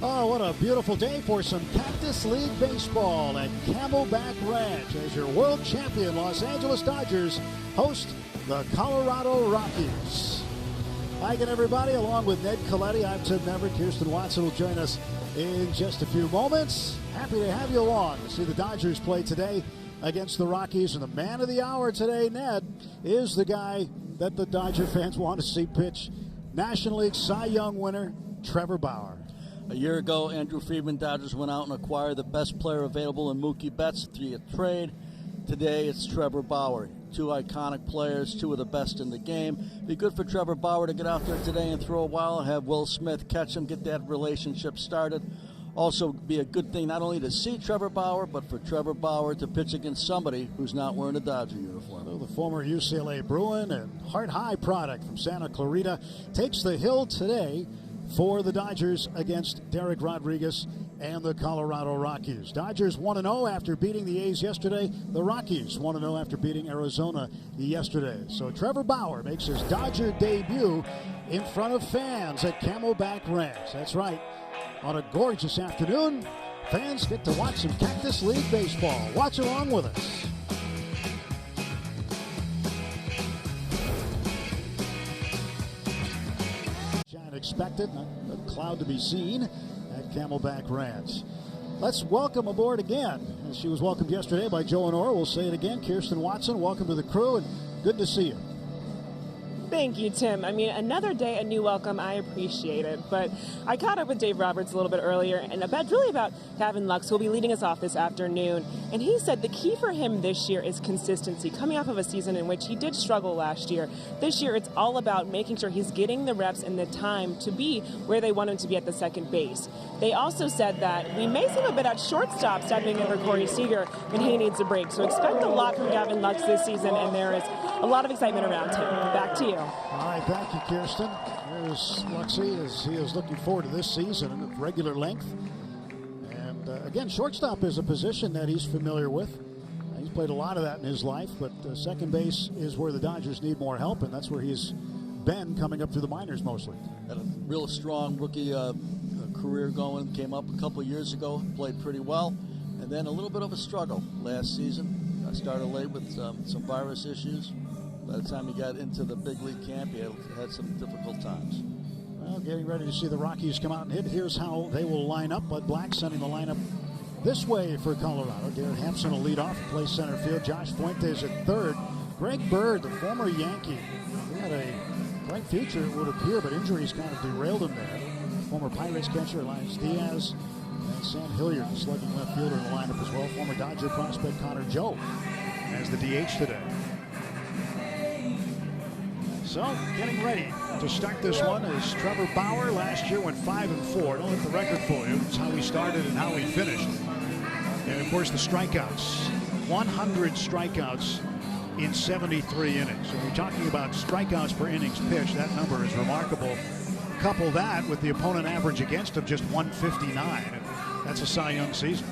Oh, what a beautiful day for some Cactus League baseball at Camelback Ranch as your world champion Los Angeles Dodgers host the Colorado Rockies. Hi again, everybody. Along with Ned Colletti, I'm Tim Neverett. Kirsten Watson will join us in just a few moments. Happy to have you along to see the Dodgers play today against the Rockies. And the man of the hour today, Ned, is the guy that the Dodger fans want to see pitch. National League Cy Young winner, Trevor Bauer. A year ago, Andrew Friedman Dodgers went out and acquired the best player available in Mookie Betts, 3-year trade. Today, it's Trevor Bauer. Two iconic players, two of the best in the game. Be good for Trevor Bauer to get out there today and throw a while, have Will Smith catch him, get that relationship started. Also be a good thing not only to see Trevor Bauer, but for Trevor Bauer to pitch against somebody who's not wearing a Dodger uniform. So the former UCLA Bruin and Heart High product from Santa Clarita takes the hill today for the Dodgers against Derek Rodriguez and the Colorado Rockies. Dodgers 1-0 after beating the A's yesterday. The Rockies 1-0 after beating Arizona yesterday. So Trevor Bauer makes his Dodger debut in front of fans at Camelback Ranch. That's right. On a gorgeous afternoon, fans get to watch some Cactus League baseball. Watch along with us. Expected, not a cloud to be seen at Camelback Ranch. Let's welcome aboard again, as she was welcomed yesterday by Joe Honora. We'll say it again. Kirsten Watson, welcome to the crew, and good to see you. Thank you, Tim. I mean, another day, a new welcome. I appreciate it. But I caught up with Dave Roberts a little bit earlier, and really about Gavin Lux, who will be leading us off this afternoon. And he said the key for him this year is consistency, coming off of a season in which he did struggle last year. This year, it's all about making sure he's getting the reps and the time to be where they want him to be at the second base. They also said that we may see him a bit at shortstop, stepping in for Corey Seager when he needs a break. So expect a lot from Gavin Lux this season, and there is a lot of excitement around him. Back to you. All right, thank you, Kirsten. There's Luxie as he is looking forward to this season at regular length. And again, shortstop is a position that he's familiar with. He's played a lot of that in his life, but second base is where the Dodgers need more help, and that's where he's been coming up through the minors mostly. Had a real strong rookie career going, came up a couple years ago, played pretty well, and then a little bit of a struggle last season. Started late with some virus issues. By the time he got into the big league camp, he had some difficult times. Well, getting ready to see the Rockies come out and hit. Here's how they will line up. Bud Black sending the lineup this way for Colorado. Garrett Hampson will lead off and play center field. Josh Fuentes at third. Greg Bird, the former Yankee, he had a bright future, it would appear, but injuries kind of derailed him there. Former Pirates catcher Elias Diaz and Sam Hilliard, the slugging left fielder in the lineup as well. Former Dodger prospect Connor Joe as the DH today. So, getting ready to start this one is Trevor Bauer. Last year went 5-4. Don't let the record fool you. It's how we started and how we finished. And of course the strikeouts. 100 strikeouts in 73 innings. So we're talking about strikeouts per innings pitched. That number is remarkable. Couple that with the opponent average against him, just 159. That's a Cy Young season.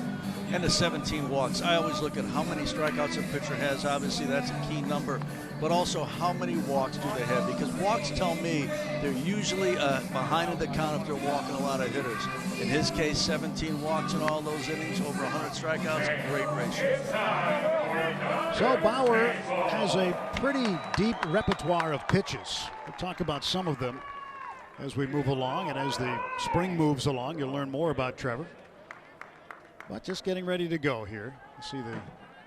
And the 17 walks. I always look at how many strikeouts a pitcher has. Obviously, that's a key number. But also, how many walks do they have? Because walks tell me they're usually behind in the count if they're walking a lot of hitters. In his case, 17 walks in all those innings, over 100 strikeouts, great ratio. So Bauer has a pretty deep repertoire of pitches. We'll talk about some of them as we move along. And as the spring moves along, you'll learn more about Trevor. But just getting ready to go here. You see the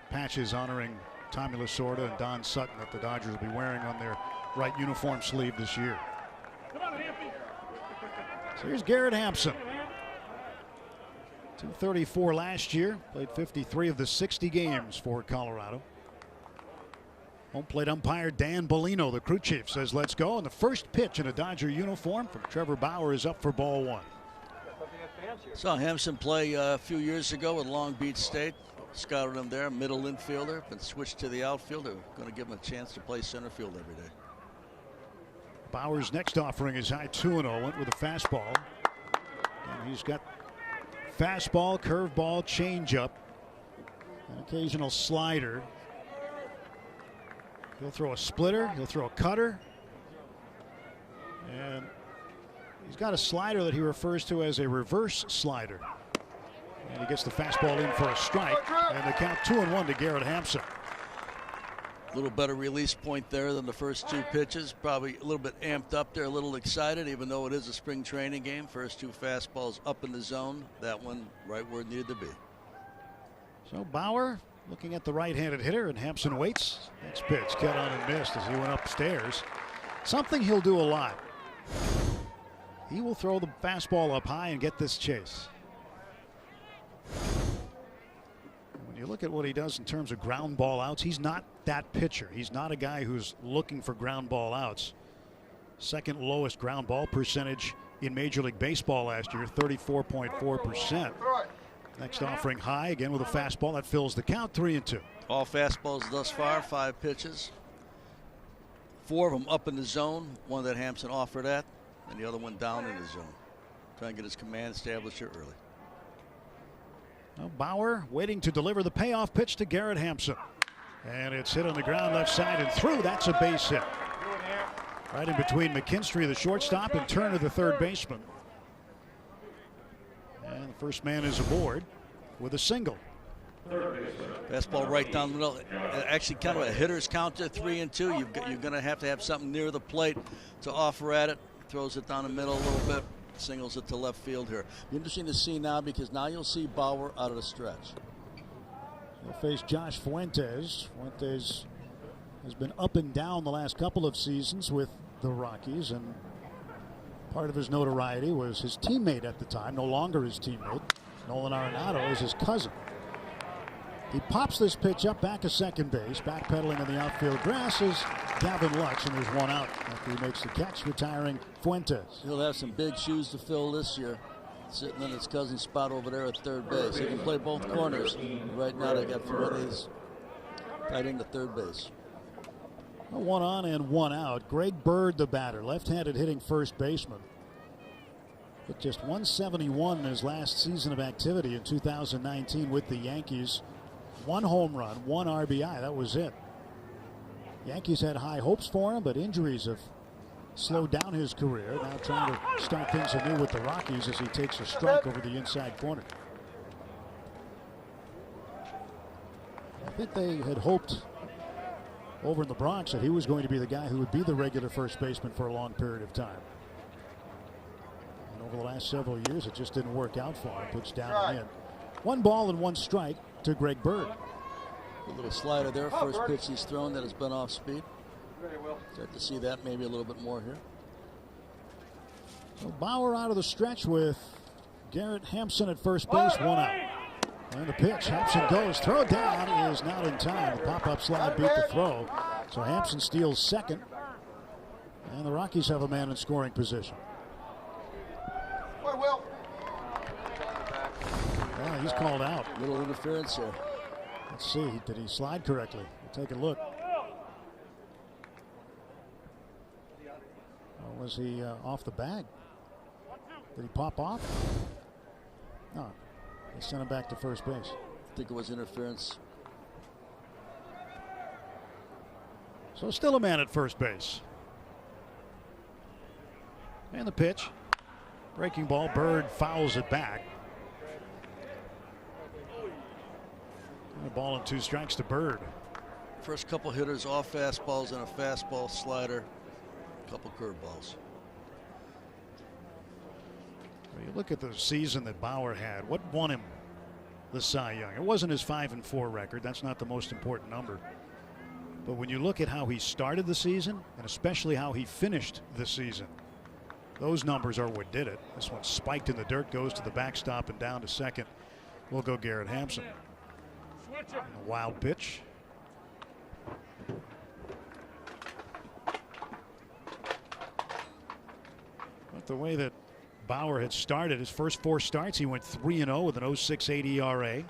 patches honoring Tommy Lasorda and Don Sutton that the Dodgers will be wearing on their right uniform sleeve this year. So here's Garrett Hampson. 234 last year. Played 53 of the 60 games for Colorado. Home plate umpire Dan Bellino, the crew chief, says let's go. And the first pitch in a Dodger uniform from Trevor Bauer is up for ball one. Saw Hampson play a few years ago at Long Beach State. Scouted him there, middle infielder, been switched to the outfielder. Going to give him a chance to play center field every day. Bauer's next offering is high 2-0. Went with a fastball. And he's got fastball, curveball, changeup, an occasional slider. He'll throw a splitter. He'll throw a cutter. And He's got a slider that he refers to as a reverse slider. And he gets the fastball in for a strike. And the count 2-1 to Garrett Hampson. A little better release point there than the first two pitches. Probably a little bit amped up there, a little excited, even though it is a spring training game. First two fastballs up in the zone. That one right where it needed to be. So Bauer looking at the right-handed hitter, and Hampson waits. Next pitch, cut on and missed as he went upstairs. Something he'll do a lot. He will throw the fastball up high and get this chase. When you look at what he does in terms of ground ball outs, he's not that pitcher. He's not a guy who's looking for ground ball outs. Second lowest ground ball percentage in Major League Baseball last year, 34.4%. Next offering high again with a fastball that fills the count, 3-2. All fastballs thus far, 5 pitches. 4 of them up in the zone, one that Hampson offered at, and the other one down in the zone. Trying to get his command established here early. Well, Bauer waiting to deliver the payoff pitch to Garrett Hampson. And it's hit on the ground left side and through. That's a base hit. Right in between McKinstry, the shortstop, and Turner, the third baseman. And the first man is aboard with a single. Fastball right down the middle. Actually kind of a hitter's counter, 3-2. You're going to have something near the plate to offer at it. Throws it down the middle a little bit. Singles it to left field here. Interesting to see now because now you'll see Bauer out of the stretch. He'll face Josh Fuentes. Fuentes has been up and down the last couple of seasons with the Rockies, and part of his notoriety was his teammate at the time, no longer his teammate. Nolan Arenado is his cousin. He pops this pitch up back to second base. Backpedaling in the outfield grass is Gavin Lux, and there's one out after he makes the catch, retiring Fuentes. He'll have some big shoes to fill this year, sitting in his cousin's spot over there at third base. He can play both corners. Right now they got Fuentes tight into third base. One on and one out. Greg Bird, the batter, left-handed hitting first baseman. But just 171 in his last season of activity in 2019 with the Yankees. 1 home run, 1 RBI. That was it. Yankees had high hopes for him, but injuries have slowed down his career. Now trying to start things anew with the Rockies as he takes a strike over the inside corner. I think they had hoped over in the Bronx that he was going to be the guy who would be the regular first baseman for a long period of time. And over the last several years, it just didn't work out for him. Pitch down and in. 1 ball and 1 strike to Greg Bird. A little slider there. First pitch he's thrown that has been off speed. Start to see that maybe a little bit more here. So Bauer out of the stretch with Garrett Hampson at first base, 1 out. And the pitch, Hampson goes, throw down, is not in time. The pop-up slide beat the throw. So Hampson steals second. And the Rockies have a man in scoring position. Yeah, he's called out. Little interference here. Let's see, did he slide correctly? We'll take a look. Or was he off the bag? Did he pop off? No. They sent him back to first base. I think it was interference. So still a man at first base. And the pitch. Breaking ball. Bird fouls it back. And a ball and 2 strikes to Bird. First couple hitters off fastballs and a fastball slider. A couple curveballs. You look at the season that Bauer had. What won him the Cy Young? It wasn't his 5-4 record. That's not the most important number. But when you look at how he started the season, and especially how he finished the season, those numbers are what did it. This one spiked in the dirt, goes to the backstop and down to second. Will go Garrett Hampson. And a wild pitch. But the way that Bauer had started his first 4 starts, he went 3-0 with an 0.68 ERA.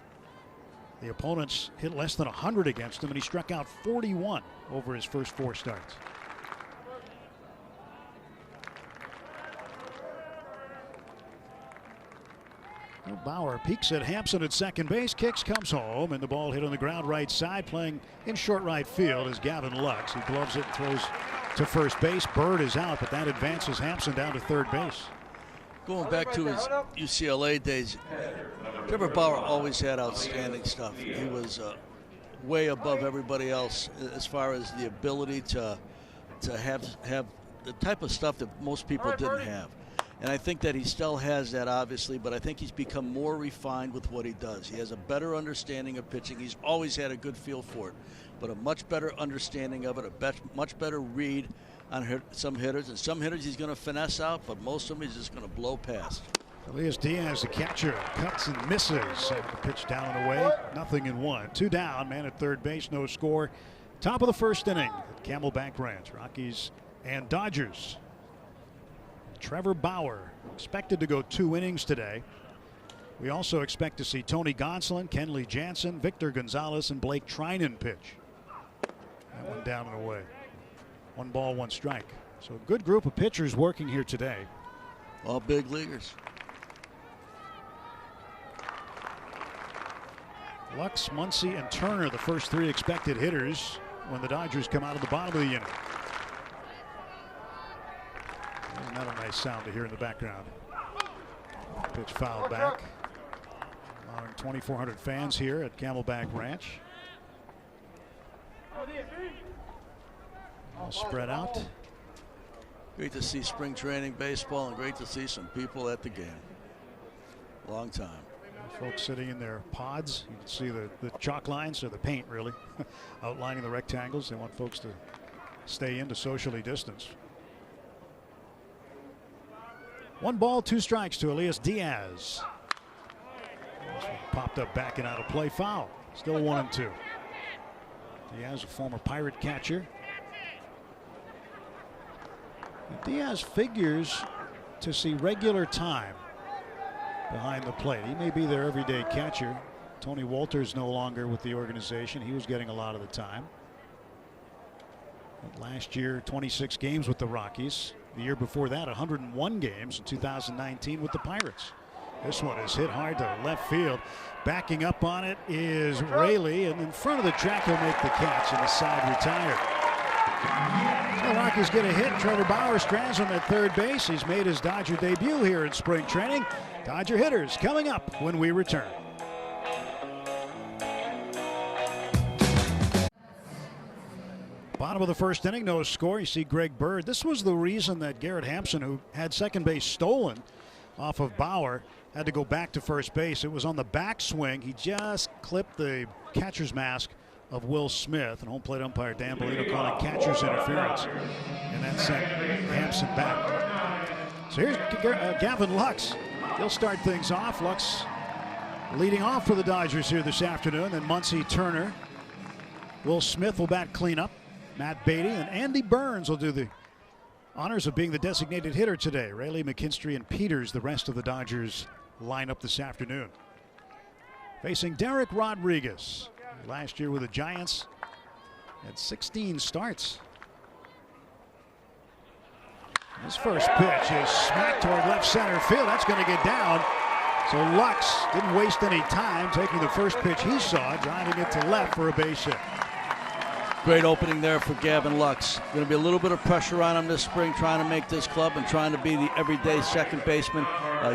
The opponents hit less than 100 against him, and he struck out 41 over his first 4 starts. Well, Bauer peeks at Hampson at second base, kicks, comes home, and the ball hit on the ground right side. Playing in short right field is Gavin Lux. He gloves it and throws to first base. Bird is out, but that advances Hampson down to third base. Going back to his UCLA days, Trevor Bauer always had outstanding stuff. He was way above everybody else as far as the ability to have the type of stuff that most people didn't have. And I think that he still has that, obviously, but I think he's become more refined with what he does. He has a better understanding of pitching. He's always had a good feel for it, but a much better understanding of it, a much better read on some hitters. And some hitters he's going to finesse out, but most of them he's just going to blow past. Elias Diaz, the catcher, cuts and misses. The pitch down and away, nothing in one. 2 down, man at third base, no score. Top of the first inning at Camelback Ranch, Rockies and Dodgers. Trevor Bauer expected to go 2 innings today. We also expect to see Tony Gonsolin, Kenley Jansen, Victor Gonzalez, and Blake Trinan pitch. That one down and away. 1 ball, 1 strike. So a good group of pitchers working here today. All big leaguers. Lux, Muncy, and Turner, the first 3 expected hitters when the Dodgers come out of the bottom of the inning. Isn't that a nice sound to hear in the background? Pitch fouled back. Allowing 2,400 fans here at Camelback Ranch. All spread out. Great to see spring training baseball and great to see some people at the game. Long time. Folks sitting in their pods. You can see the chalk lines, or the paint really, outlining the rectangles. They want folks to stay in to socially distance. 1 ball, 2 strikes to Elias Diaz. Popped up back and out of play, foul. Still 1-2. Diaz, a former Pirate catcher. Diaz figures to see regular time behind the plate. He may be their everyday catcher. Tony Wolters no longer with the organization. He was getting a lot of the time. But last year, 26 games with the Rockies. The year before that, 101 games in 2019 with the Pirates. This one is hit hard to left field. Backing up on it is Raley, and in front of the track he'll make the catch, and the side retired. The Rockies get a hit. Trevor Bauer strands him at third base. He's made his Dodger debut here in spring training. Dodger hitters coming up when we return. Bottom of the first inning, no score. You see Greg Bird. This was the reason that Garrett Hampson, who had second base stolen off of Bauer, had to go back to first base. It was on the backswing. He just clipped the catcher's mask of Will Smith, and home plate umpire Dan Bellino calling catcher's interference, and that sent Hampson back. So here's Gavin Lux. He'll start things off. Lux leading off for the Dodgers here this afternoon. Then Muncy, Turner, Will Smith will bat cleanup. Matt Beatty and Andy Burns will do the honors of being the designated hitter today. Raley, McKinstry, and Peters, the rest of the Dodgers lineup this afternoon. Facing Derek Rodriguez. Last year with the Giants, had 16 starts. His first pitch is smacked toward left center field. That's going to get down. So Lux didn't waste any time taking the first pitch he saw, driving it to left for a base hit. Great opening there for Gavin Lux. Going to be a little bit of pressure on him this spring, trying to make this club and trying to be the everyday second baseman.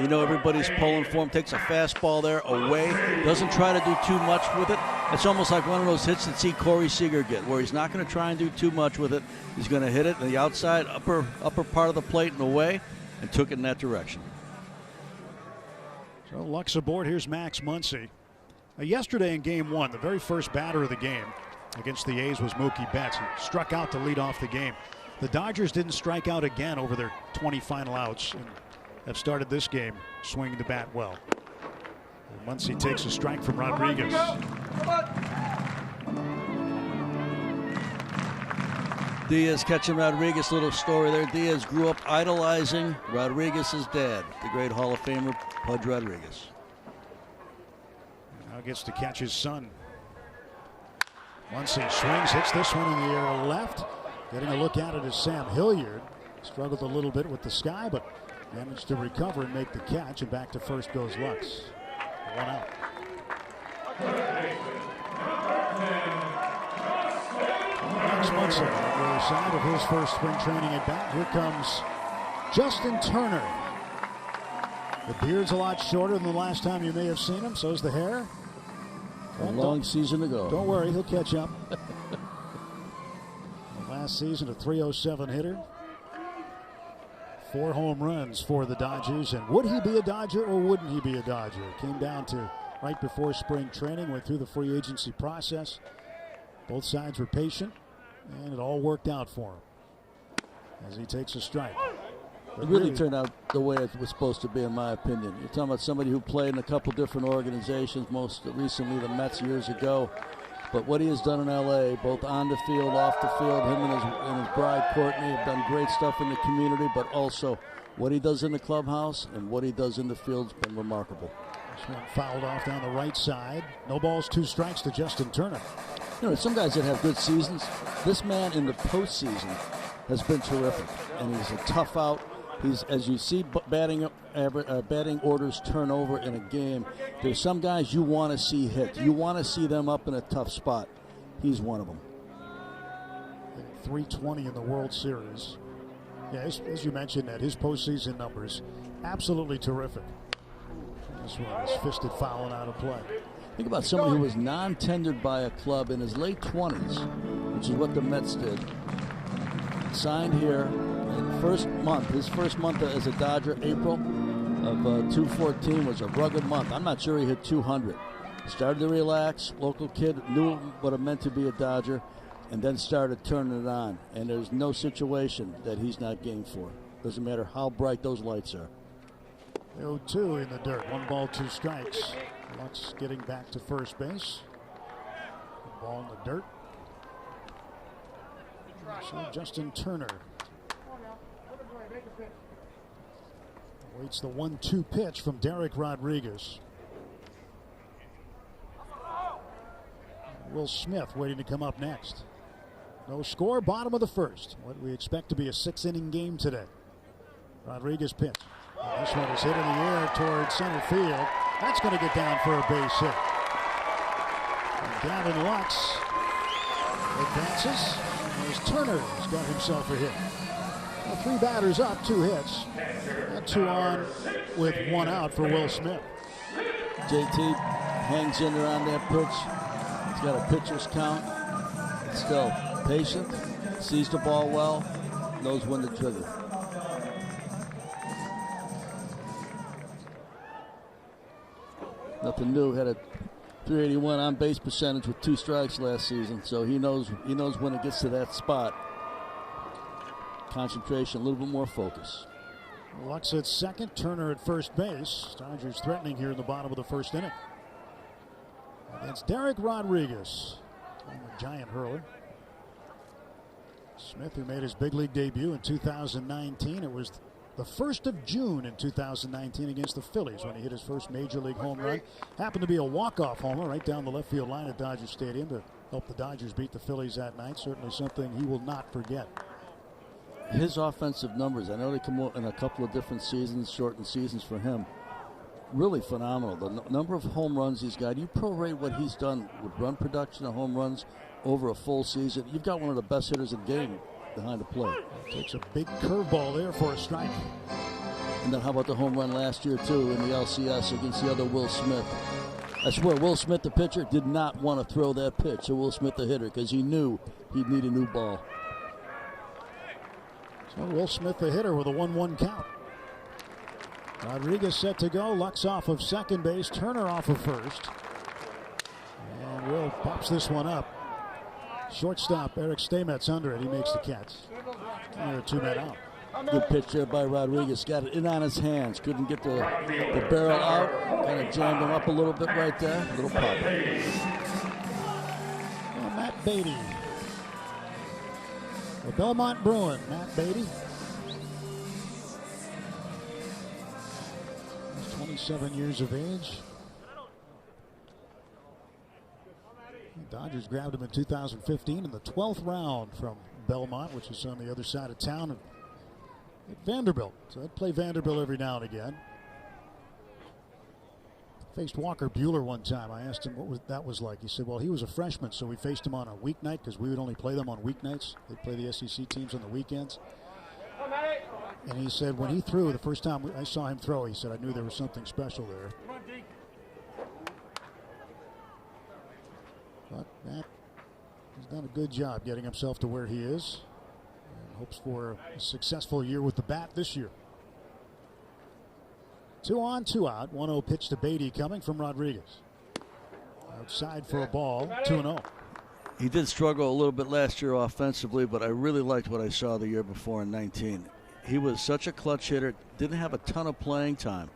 You know, everybody's pulling for him. Takes a fastball there away. Doesn't try to do too much with it. It's almost like one of those hits that see Corey Seager get, where he's not going to try and do too much with it. He's going to hit it in the outside upper part of the plate and away, and took it in that direction. So Lux aboard. Here's Max Muncy. Yesterday in Game 1, the very first batter of the game against the A's was Mookie Betts. He struck out to lead off the game. The Dodgers didn't strike out again over their 20 final outs and have started this game swinging the bat well. And Muncy takes a strike from Rodriguez. Diaz catching Rodriguez. Little story there. Diaz grew up idolizing Rodriguez's dad, the great Hall of Famer Pudge Rodriguez. Now gets to catch his son. Muncy swings, hits this one in the air left. Getting a look at it is Sam Hilliard. Struggled a little bit with the sky, but managed to recover and make the catch, and back to first goes Lux. 1 out. Max Muncy on the other side of his first spring training at bat. Here comes Justin Turner. The beard's a lot shorter than the last time you may have seen him. So's the hair. A long season ago. Don't worry, he'll catch up. Last season, a .307 hitter. 4 home runs for the Dodgers. And would he be a Dodger or wouldn't he be a Dodger? It came down to right before spring training, went through the free agency process. Both sides were patient, and it all worked out for him as he takes a strike. It really turned out the way it was supposed to be, in my opinion. You're talking about somebody who played in a couple different organizations, most recently the Mets years ago. But what he has done in L.A., both on the field, off the field, him and his bride, Courtney, have done great stuff in the community, but also what he does in the clubhouse and what he does in the field has been remarkable. This one fouled off down the right side. No balls, 2 strikes to Justin Turner. You know, some guys that have good seasons, this man in the postseason has been terrific, and he's a tough out. He's, as you see batting orders turn over in a game, there's some guys you want to see hit. You want to see them up in a tough spot. He's one of them. 320 in the World Series. Yeah, as you mentioned, that his postseason numbers, absolutely terrific. This one is fisted fouling out of play. Think about somebody who was non-tendered by a club in his late 20s, which is what the Mets did. Signed here. His first month as a Dodger, April of 2014, was a rugged month. I'm not sure he hit 200. Started to relax. Local kid, knew what it meant to be a Dodger, and then started turning it on. And there's no situation that he's not game for. Doesn't matter how bright those lights are. 0-2 in the dirt. 1 ball, 2 strikes. Lux getting back to first base. Ball in the dirt. So Justin Turner waits the 1-2 pitch from Derek Rodriguez. Will Smith waiting to come up next. No score, bottom of the first. What we expect to be a 6-inning game today. Rodriguez pitch. And this one is hit in the air towards center field. That's going to get down for a base hit. And Gavin Lux advances. As Turner has got himself a hit. Well, 3 batters up, 2 hits. And 2 on with 1 out for Will Smith. JT hangs in there on that pitch. He's got a pitcher's count. Still patient, sees the ball well, knows when to trigger. Nothing new. Had a .381 on base percentage with 2 strikes last season, so he knows when it gets to that spot. Concentration, a little bit more focus. Lux at second, Turner at first base. Dodgers threatening here in the bottom of the first inning. Against Derek Rodriguez, a giant hurler. Smith, who made his big league debut in 2019. It was the 1st of June in 2019 against the Phillies when he hit his first major league home run. Happened to be a walk-off homer right down the left field line at Dodger Stadium to help the Dodgers beat the Phillies that night. Certainly something he will not forget. His offensive numbers, I know they come out in a couple of different seasons, shortened seasons for him. Really phenomenal. The number of home runs he's got. You prorate what he's done with run production of home runs over a full season. You've got one of the best hitters in the game behind the plate. Takes a big curveball there for a strike. And then how about the home run last year, too, in the LCS against the other Will Smith? I swear, Will Smith, the pitcher, did not want to throw that pitch to Will Smith, the hitter, because he knew he'd need a new ball. So Will Smith, the hitter, with a 1-1 count. Rodriguez set to go. Lux off of second base. Turner off of first. And Will pops this one up. Shortstop Eric Steinmetz under it. He makes the catch. And there are 2 men out. Good pitch there by Rodriguez. Got it in on his hands. Couldn't get the barrel out. Kind of jammed him up a little bit right there. A little pop. Well, Matt Beatty. The Belmont Bruin, Matt Beatty. He's 27 years of age. The Dodgers grabbed him in 2015 in the 12th round from Belmont, which is on the other side of town at Vanderbilt. So I'd play Vanderbilt every now and again. Faced Walker Buehler one time. I asked him what that was like. He said, well, he was a freshman, so we faced him on a weeknight because we would only play them on weeknights. They'd play the SEC teams on the weekends. And he said when he threw the first time I saw him throw, he said, I knew there was something special there. But Matt has done a good job getting himself to where he is. And hopes for a successful year with the bat this year. 2 on, 2 out. 1-0 pitch to Beatty coming from Rodriguez. Outside for a ball, 2-0. He did struggle a little bit last year offensively, but I really liked what I saw the year before in 19. He was such a clutch hitter, didn't have a ton of playing time.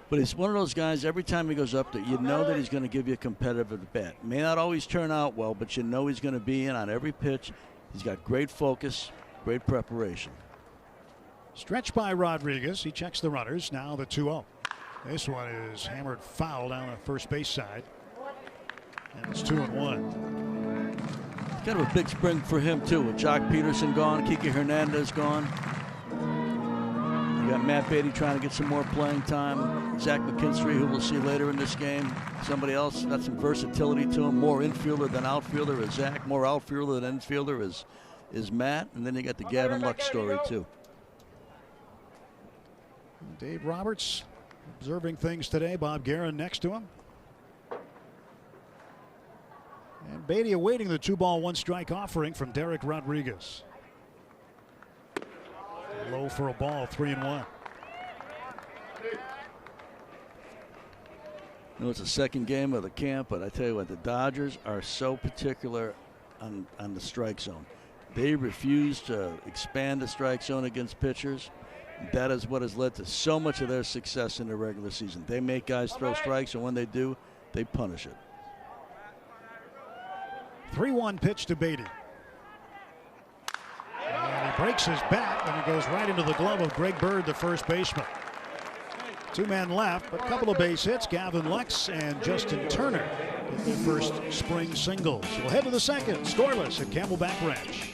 But he's one of those guys, every time he goes up there, you know that he's going to give you a competitive at bat. May not always turn out well, but you know he's going to be in on every pitch. He's got great focus, great preparation. Stretched by Rodriguez. He checks the runners. Now the 2-0. This one is hammered foul down the first base side. And it's 2-1. Kind of a big spring for him, too, with Jock Peterson gone, Kike Hernandez gone. You got Matt Beatty trying to get some more playing time. Zach McKinstry, who we'll see later in this game. Somebody else got some versatility to him. More infielder than outfielder is Zach. More outfielder than infielder is Matt. And then you got the Gavin Lux story, too. Dave Roberts observing things today. Bob Guerin next to him. And Beatty awaiting the 2-ball, 1-strike offering from Derek Rodriguez. Low for a ball, 3-1. You know, it's the second game of the camp, but I tell you what, the Dodgers are so particular on the strike zone. They refuse to expand the strike zone against pitchers. That is what has led to so much of their success in the regular season. They make guys throw strikes, and when they do, they punish it. 3-1 pitch to Beatty. And he breaks his bat, and it goes right into the glove of Greg Bird, the first baseman. 2 men left, but a couple of base hits. Gavin Lux and Justin Turner get their first spring singles. We'll head to the second, scoreless at Camelback Ranch.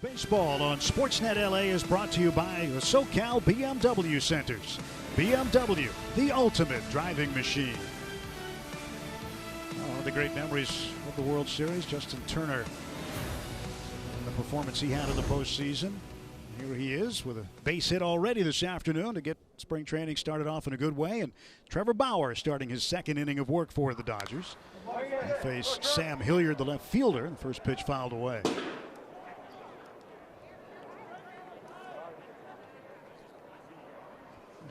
Baseball on Sportsnet LA is brought to you by the SoCal BMW Centers. BMW, the ultimate driving machine. One of the great memories of the World Series, Justin Turner, and the performance he had in the postseason. Here he is with a base hit already this afternoon to get spring training started off in a good way. And Trevor Bauer starting his second inning of work for the Dodgers. They face Sam Hilliard, the left fielder, and the first pitch fouled away.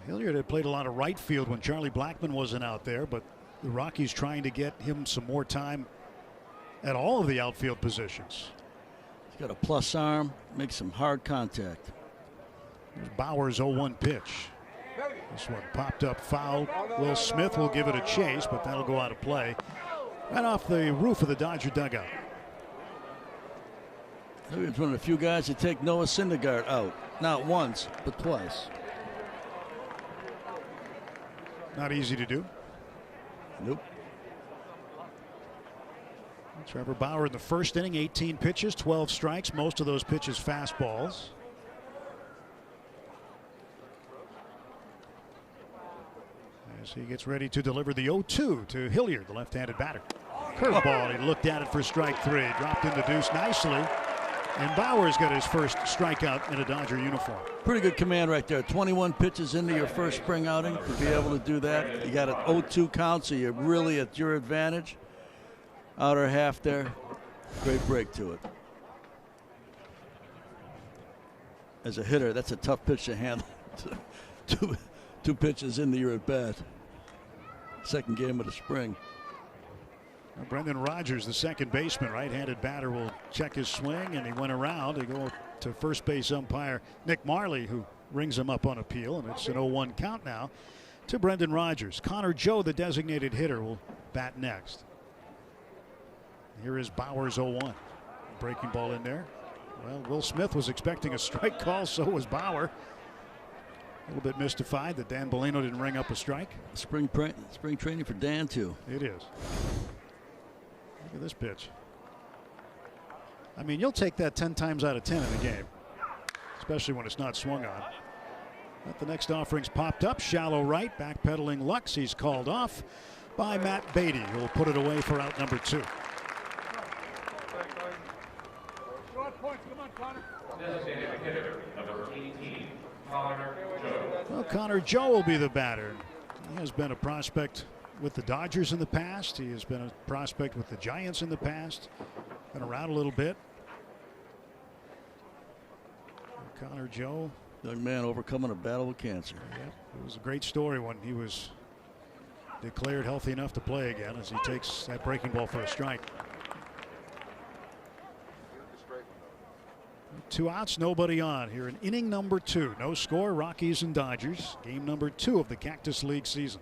Hilliard had played a lot of right field when Charlie Blackmon wasn't out there, but the Rockies trying to get him some more time at all of the outfield positions. He's got a plus arm, makes some hard contact. Here's Bauer's 0-1 pitch. This one popped up foul. Will Smith will give it a chase, but that'll go out of play. Right off the roof of the Dodger dugout. He's one of the few guys that take Noah Syndergaard out. Not once, but twice. Not easy to do. Nope. Trevor Bauer in the first inning, 18 pitches, 12 strikes, most of those pitches fastballs. As he gets ready to deliver the 0-2 to Hilliard, the left-handed batter. Curveball, he looked at it for strike 3, dropped in the deuce nicely. And Bauer's got his first strikeout in a Dodger uniform. Pretty good command right there. 21 pitches into your first spring outing. To be able to do that, you got an 0-2 count, so you're really at your advantage. Outer half there, great break to it. As a hitter, that's a tough pitch to handle. two pitches into your at bat. Second game of the spring. Brendan Rodgers, the second baseman, right-handed batter, will check his swing, and he went around to go to first base umpire Nick Marley, who rings him up on appeal, and it's an 0-1 count now to Brendan Rodgers. Connor Joe, the designated hitter, will bat next. Here is Bauer's 0-1. Breaking ball in there. Well, Will Smith was expecting a strike call, so was Bauer. A little bit mystified that Dan Bellino didn't ring up a strike. Spring training for Dan, too. It is. Look at this pitch. I mean, you'll take that 10 times out of 10 in the game, especially when it's not swung on. But the next offering's popped up. Shallow right, backpedaling Lux. He's called off by Matt Beatty, who will put it away for out number 2. Well, Connor Joe will be the batter. He has been a prospect with the Dodgers in the past. He has been a prospect with the Giants in the past. Been around a little bit. Connor Joe. Young man overcoming a battle with cancer. Yep, it was a great story when he was declared healthy enough to play again, as he takes that breaking ball for a strike. 2 outs, nobody on here in inning number 2. No score, Rockies and Dodgers. Game number 2 of the Cactus League season.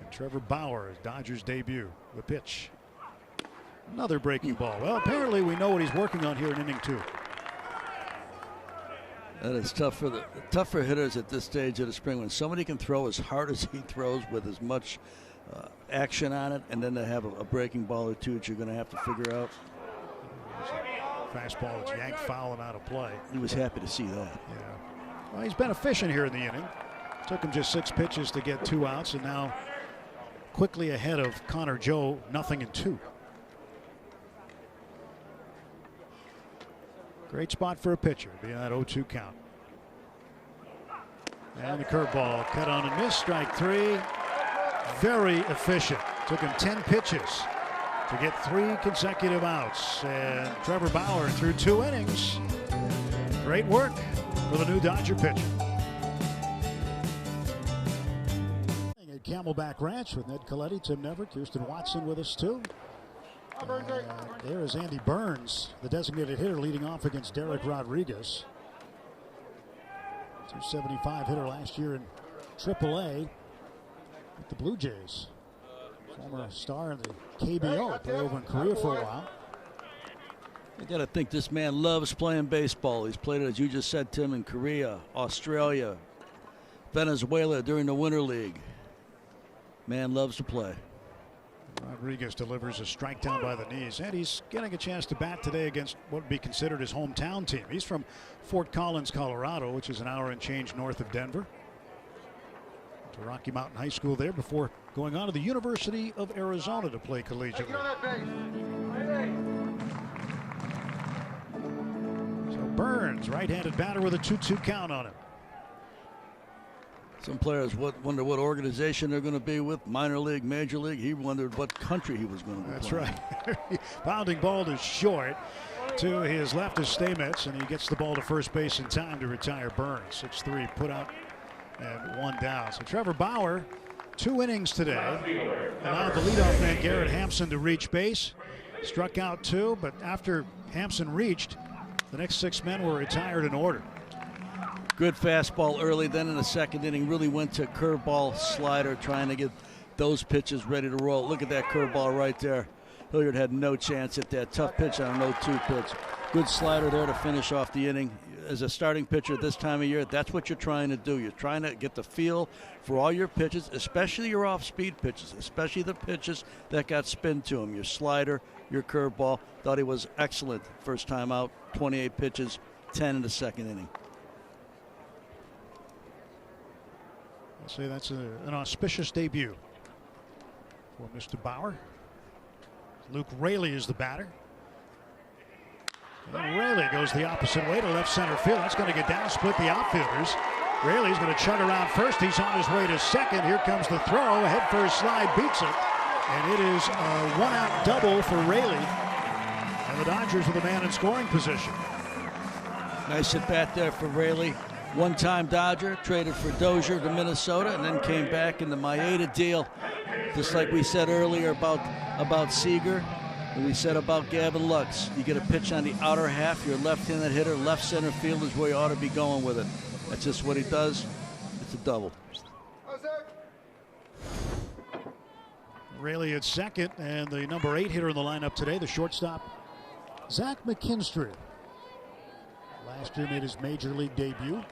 And Trevor Bauer, Dodgers debut. The pitch. Another breaking ball. Well, apparently we know what he's working on here in inning 2. That is tough for hitters at this stage of the spring, when somebody can throw as hard as he throws with as much action on it, and then to have a breaking ball or two that you're going to have to figure out. Fastball that's yanked foul and out of play. He was happy to see that. Yeah. Well, he's been efficient here in the inning. Took him just 6 pitches to get 2 outs, and now quickly ahead of Connor Joe, 0-2. Great spot for a pitcher, being that 0-2 count. And the curveball cut on and miss, strike 3. Very efficient. Took him 10 pitches to get 3 consecutive outs. And Trevor Bauer threw 2 innings. Great work for the new Dodger pitcher. At Camelback Ranch with Ned Coletti, Tim Never, Kirsten Watson with us too. There is Andy Burns, the designated hitter, leading off against Derek Rodriguez. 275 hitter last year in AAA with the Blue Jays. Former star in the KBO, played over in Korea for a while. You got to think this man loves playing baseball. He's played it, as you just said, Tim, in Korea, Australia, Venezuela during the Winter League. Man loves to play. Rodriguez delivers a strike down by the knees, and he's getting a chance to bat today against what would be considered his hometown team. He's from Fort Collins, Colorado, which is an hour and change north of Denver. To Rocky Mountain High School there before going on to the University of Arizona to play collegiately. So Burns, right-handed batter with a 2-2 count on him. Some players wonder what organization they're going to be with, minor league, major league. He wondered what country he was going to be. That's playing. right. Pounding ball to short to his left is Stamets, and he gets the ball to first base in time to retire Burns. 6-3 put out and 1 down. So Trevor Bauer, 2 innings today. Allowed the leadoff man Garrett Hampson to reach base. Struck out 2, but after Hampson reached, the next 6 men were retired in order. Good fastball early, then in the second inning really went to curveball, slider, trying to get those pitches ready to roll. Look at that curveball right there. Hilliard had no chance at that tough pitch on a 0-2 pitch. Good slider there to finish off the inning. As a starting pitcher at this time of year, that's what you're trying to do. You're trying to get the feel for all your pitches, especially your off-speed pitches, especially the pitches that got spin to them. Your slider, your curveball. Thought he was excellent first time out. 28 pitches, 10 in the second inning. I'll say that's an auspicious debut for Mr. Bauer. Luke Raley is the batter. And Raley goes the opposite way to left center field. That's going to get down, split the outfielders. Raley's going to chug around first. He's on his way to second. Here comes the throw. A head first slide beats it. And it is a 1-out double for Raley. And the Dodgers with a man in scoring position. Nice at bat there for Raley. One-time Dodger, traded for Dozier to Minnesota, and then came back in the Maeda deal. Just like we said earlier about Seager, and we said about Gavin Lux. You get a pitch on the outer half, you're a left-handed hitter, left center field is where you ought to be going with it. That's just what he does. It's a double. Raley at second, and the number 8 hitter in the lineup today, the shortstop, Zach McKinstry. Last year made his major league debut.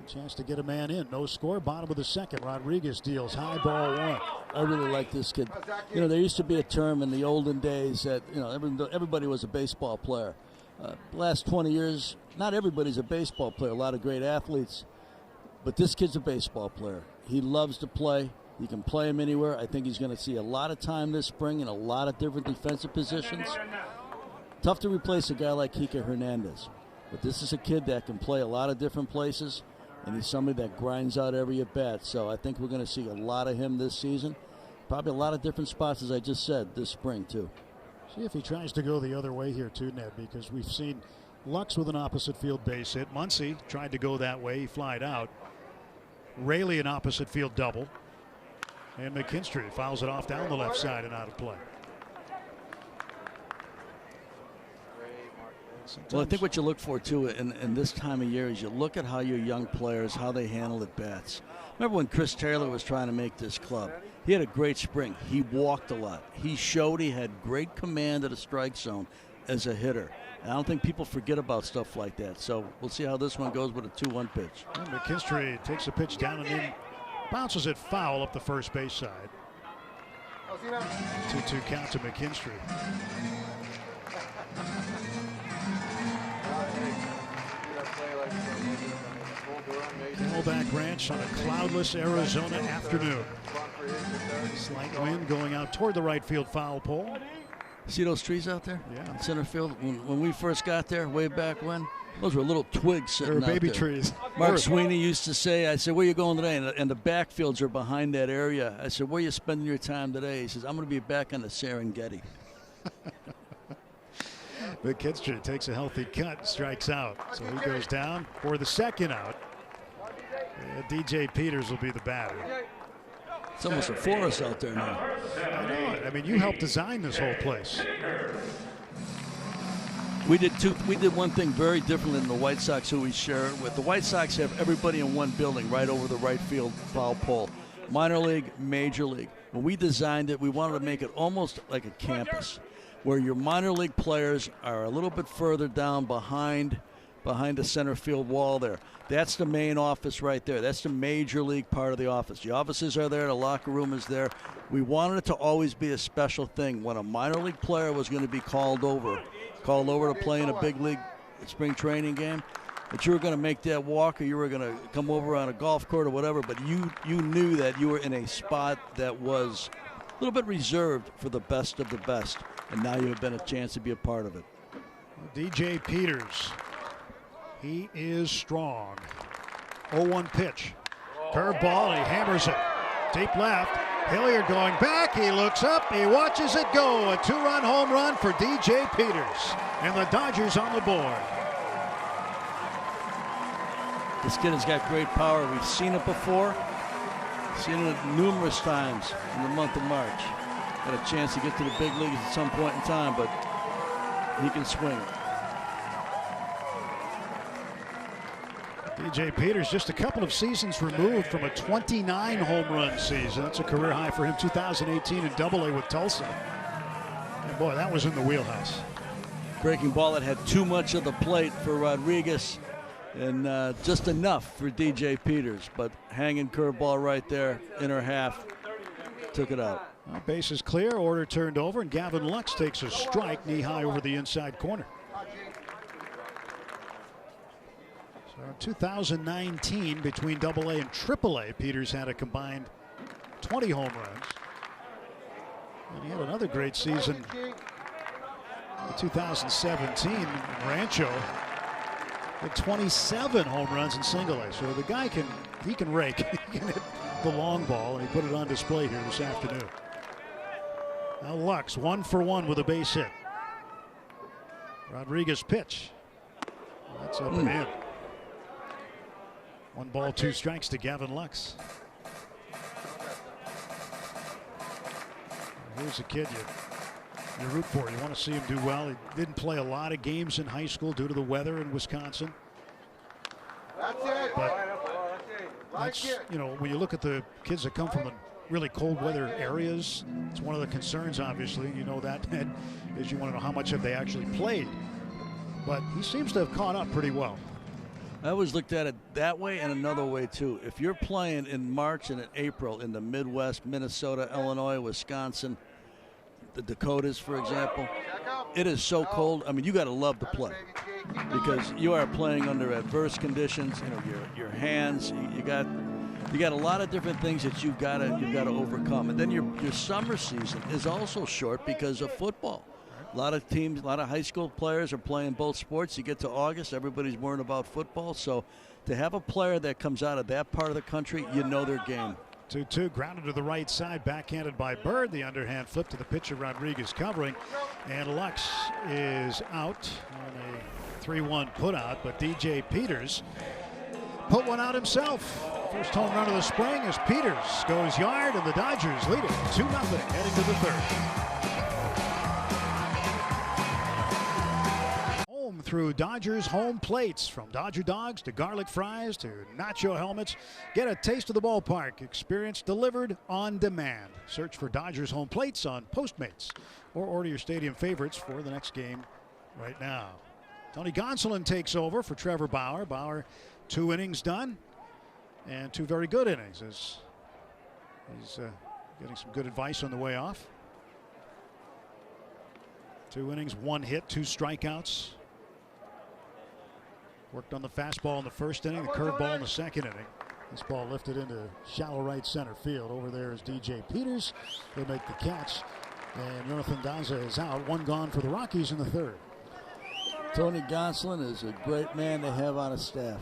Chance to get a man in. No score. Bottom of the second. Rodriguez deals high, ball one. I really like this kid. You know, there used to be a term in the olden days that, you know, everybody was a baseball player. Last 20 years, not everybody's a baseball player. A lot of great athletes. But this kid's a baseball player. He loves to play. You can play him anywhere. I think he's going to see a lot of time this spring in a lot of different defensive positions. Tough to replace a guy like Kike Hernandez. But this is a kid that can play a lot of different places, and he's somebody that grinds out every at-bat. So I think we're going to see a lot of him this season. Probably a lot of different spots, as I just said, this spring, too. See if he tries to go the other way here, too, Ned, because we've seen Lux with an opposite field base hit. Muncy tried to go that way. He flied out. Raley an opposite field double. And McKinstry fouls it off down the left side and out of play. Well, I think what you look for, too, in this time of year is you look at how your young players, how they handle at bats. Remember when Chris Taylor was trying to make this club? He had a great spring. He walked a lot. He showed he had great command of the strike zone as a hitter. And I don't think people forget about stuff like that. So we'll see how this one goes with a 2-1 pitch. And McKinstry takes a pitch down and in. Bounces it foul up the first base side. 2-2 count to McKinstry. Camelback Ranch on a cloudless Arizona afternoon. Slight wind going out toward the right field foul pole. See those trees out there? Yeah. In center field. When we first got there, way back when, those were little twigs sitting out there. Baby trees. Mark Sweeney used to say, I said, where you going today? And the backfields are behind that area. I said, where you spending your time today? He says, I'm going to be back on the Serengeti. McKinstry takes a healthy cut, strikes out. So he goes down for the second out. DJ Peters will be the batter. It's almost a forest out there now. I know it. I mean, you helped design this whole place. We did one thing very different than the White Sox, who we share it with. The White Sox have everybody in one building right over the right field foul pole. Minor league, major league. When we designed it, we wanted to make it almost like a campus, where your minor league players are a little bit further down behind the center field wall there. That's the main office right there. That's the major league part of the office. The offices are there. The locker room is there. We wanted it to always be a special thing. When a minor league player was going to be called over to play in a big league spring training game, that you were going to make that walk or you were going to come over on a golf court or whatever, but you knew that you were in a spot that was a little bit reserved for the best of the best, and now you have been a chance to be a part of it. DJ Peters. He is strong. 0-1 pitch. Curveball, and he hammers it. Deep left. Hilliard going back. He looks up. He watches it go. A 2-run home run for DJ Peters. And the Dodgers on the board. This kid has got great power. We've seen it before. Seen it numerous times in the month of March. Had a chance to get to the big leagues at some point in time, but he can swing it. DJ Peters just a couple of seasons removed from a 29 home run season. That's a career high for him, 2018 in Double-A with Tulsa. And boy, that was in the wheelhouse. Breaking ball that had too much of the plate for Rodriguez and just enough for DJ Peters. But hanging curveball right there, inner half, took it out. Well, base is clear, order turned over, and Gavin Lux takes a strike knee high over the inside corner. So in 2019, between Double-A and Triple-A, Peters had a combined 20 home runs. And he had another great season in 2017 in Rancho. Had 27 home runs in Single-A. So the guy can rake. He can hit the long ball, and he put it on display here this afternoon. Now Lux 1 for 1 with a base hit. Rodriguez pitch. That's up and in. 1 ball, 2 strikes to Gavin Lux. Here's a kid you root for. You want to see him do well. He didn't play a lot of games in high school due to the weather in Wisconsin. But that's, you know, when you look at the kids that come from the really cold weather areas, it's one of the concerns, obviously. You know that, Ed, is you want to know how much have they actually played. But he seems to have caught up pretty well. I always looked at it that way and another way, too. If you're playing in March and in April in the Midwest, Minnesota, Illinois, Wisconsin, the Dakotas, for example, it is so cold. I mean, you got to love the play because you are playing under adverse conditions. You know, your hands, you got a lot of different things that you've got to overcome. And then your summer season is also short because of football. A lot of teams, a lot of high school players are playing both sports. You get to August, everybody's worrying about football. So to have a player that comes out of that part of the country, you know their game. 2-2, grounded to the right side, backhanded by Bird. The underhand flip to the pitcher, Rodriguez covering. And Lux is out on a 3-1 putout, but DJ Peters put one out himself. First home run of the spring as Peters goes yard, and the Dodgers lead it 2-0 heading to the third. Through Dodgers home plates, from Dodger dogs to garlic fries to nacho helmets. Get a taste of the ballpark experience delivered on demand. Search for Dodgers home plates on Postmates or order your stadium favorites for the next game right now. Tony Gonsolin takes over for Trevor Bauer. Bauer 2 innings done and 2 very good innings as he's getting some good advice on the way off. 2 innings, 1 hit, 2 strikeouts. Worked on the fastball in the first inning, the curveball in the second inning. This ball lifted into shallow right center field. Over there is DJ Peters. They make the catch. And Jonathan Daza is out. 1 gone for the Rockies in the third. Tony Gonsolin is a great man to have on his staff.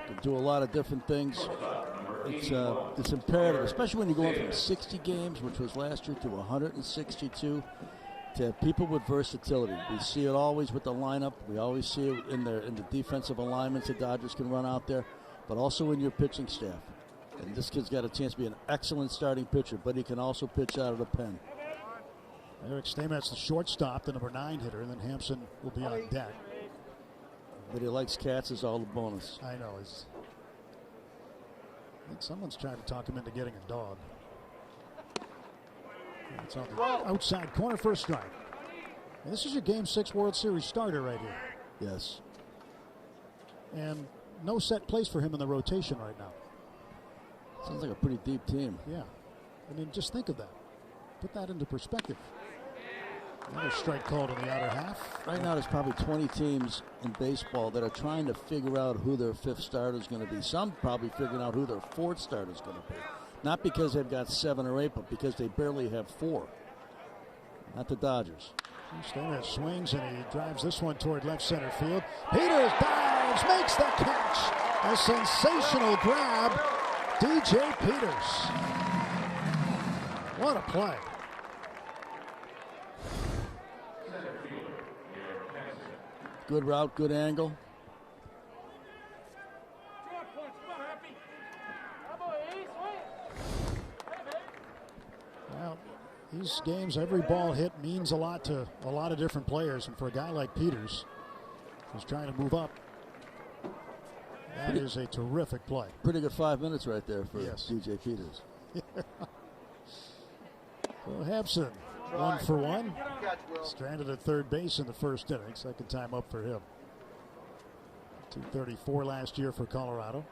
Can do a lot of different things. It's imperative, especially when you're going from 60 games, which was last year, to 162. To have people with versatility. We see it always with the lineup. We always see it in the defensive alignments the Dodgers can run out there, but also in your pitching staff. And this kid's got a chance to be an excellent starting pitcher, but he can also pitch out of the pen. Eric Stamet's the shortstop, the number 9 hitter, and then Hampson will be on deck. But he likes cats is all the bonus. I know. I think someone's trying to talk him into getting a dog. It's on the outside corner for a strike. And this is your Game 6 World Series starter right here. Yes. And no set place for him in the rotation right now. Sounds like a pretty deep team. Yeah. I mean, just think of that. Put that into perspective. Another strike called in the outer half. Right now, there's probably 20 teams in baseball that are trying to figure out who their 5th starter is going to be. Some probably figuring out who their 4th starter is going to be. Not because they've got 7 or 8, but because they barely have 4. Not the Dodgers. Stamet swings and he drives this one toward left center field. Peters dives, makes the catch. A sensational grab. DJ Peters. What a play. Good route, good angle. Well, these games, every ball hit means a lot to a lot of different players. And for a guy like Peters, who's trying to move up, that is a terrific play. Pretty good 5 minutes right there for DJ Peters. Well, Hampson, 1 for 1. Stranded at third base in the first inning. Second time up for him. 234 last year for Colorado.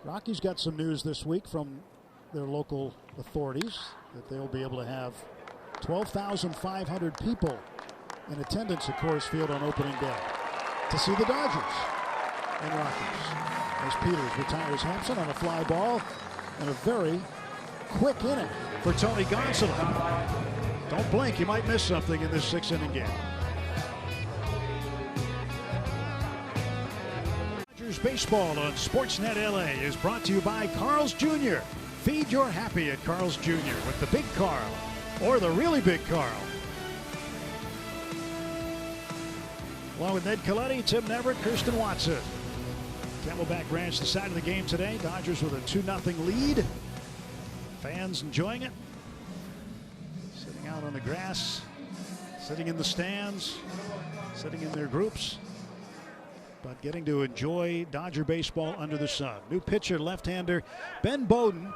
Rockies got some news this week from their local authorities that they'll be able to have 12,500 people in attendance at Coors Field on opening day to see the Dodgers and Rockies. As Peters retires Hampson on a fly ball and a very quick inning for Tony Gonsolin. Don't blink, you might miss something in this 6-inning game. Dodgers baseball on Sportsnet LA is brought to you by Carl's Jr. Feed your happy at Carl's Jr. with the Big Carl or the really Big Carl. Along with Ned Colletti, Tim Neverett, Kirsten Watson. Camelback Ranch, the side of the game today. Dodgers with a 2-0 lead. Fans enjoying it. Sitting out on the grass, sitting in the stands, sitting in their groups, but getting to enjoy Dodger baseball under the sun. New pitcher, left-hander Ben Bowden,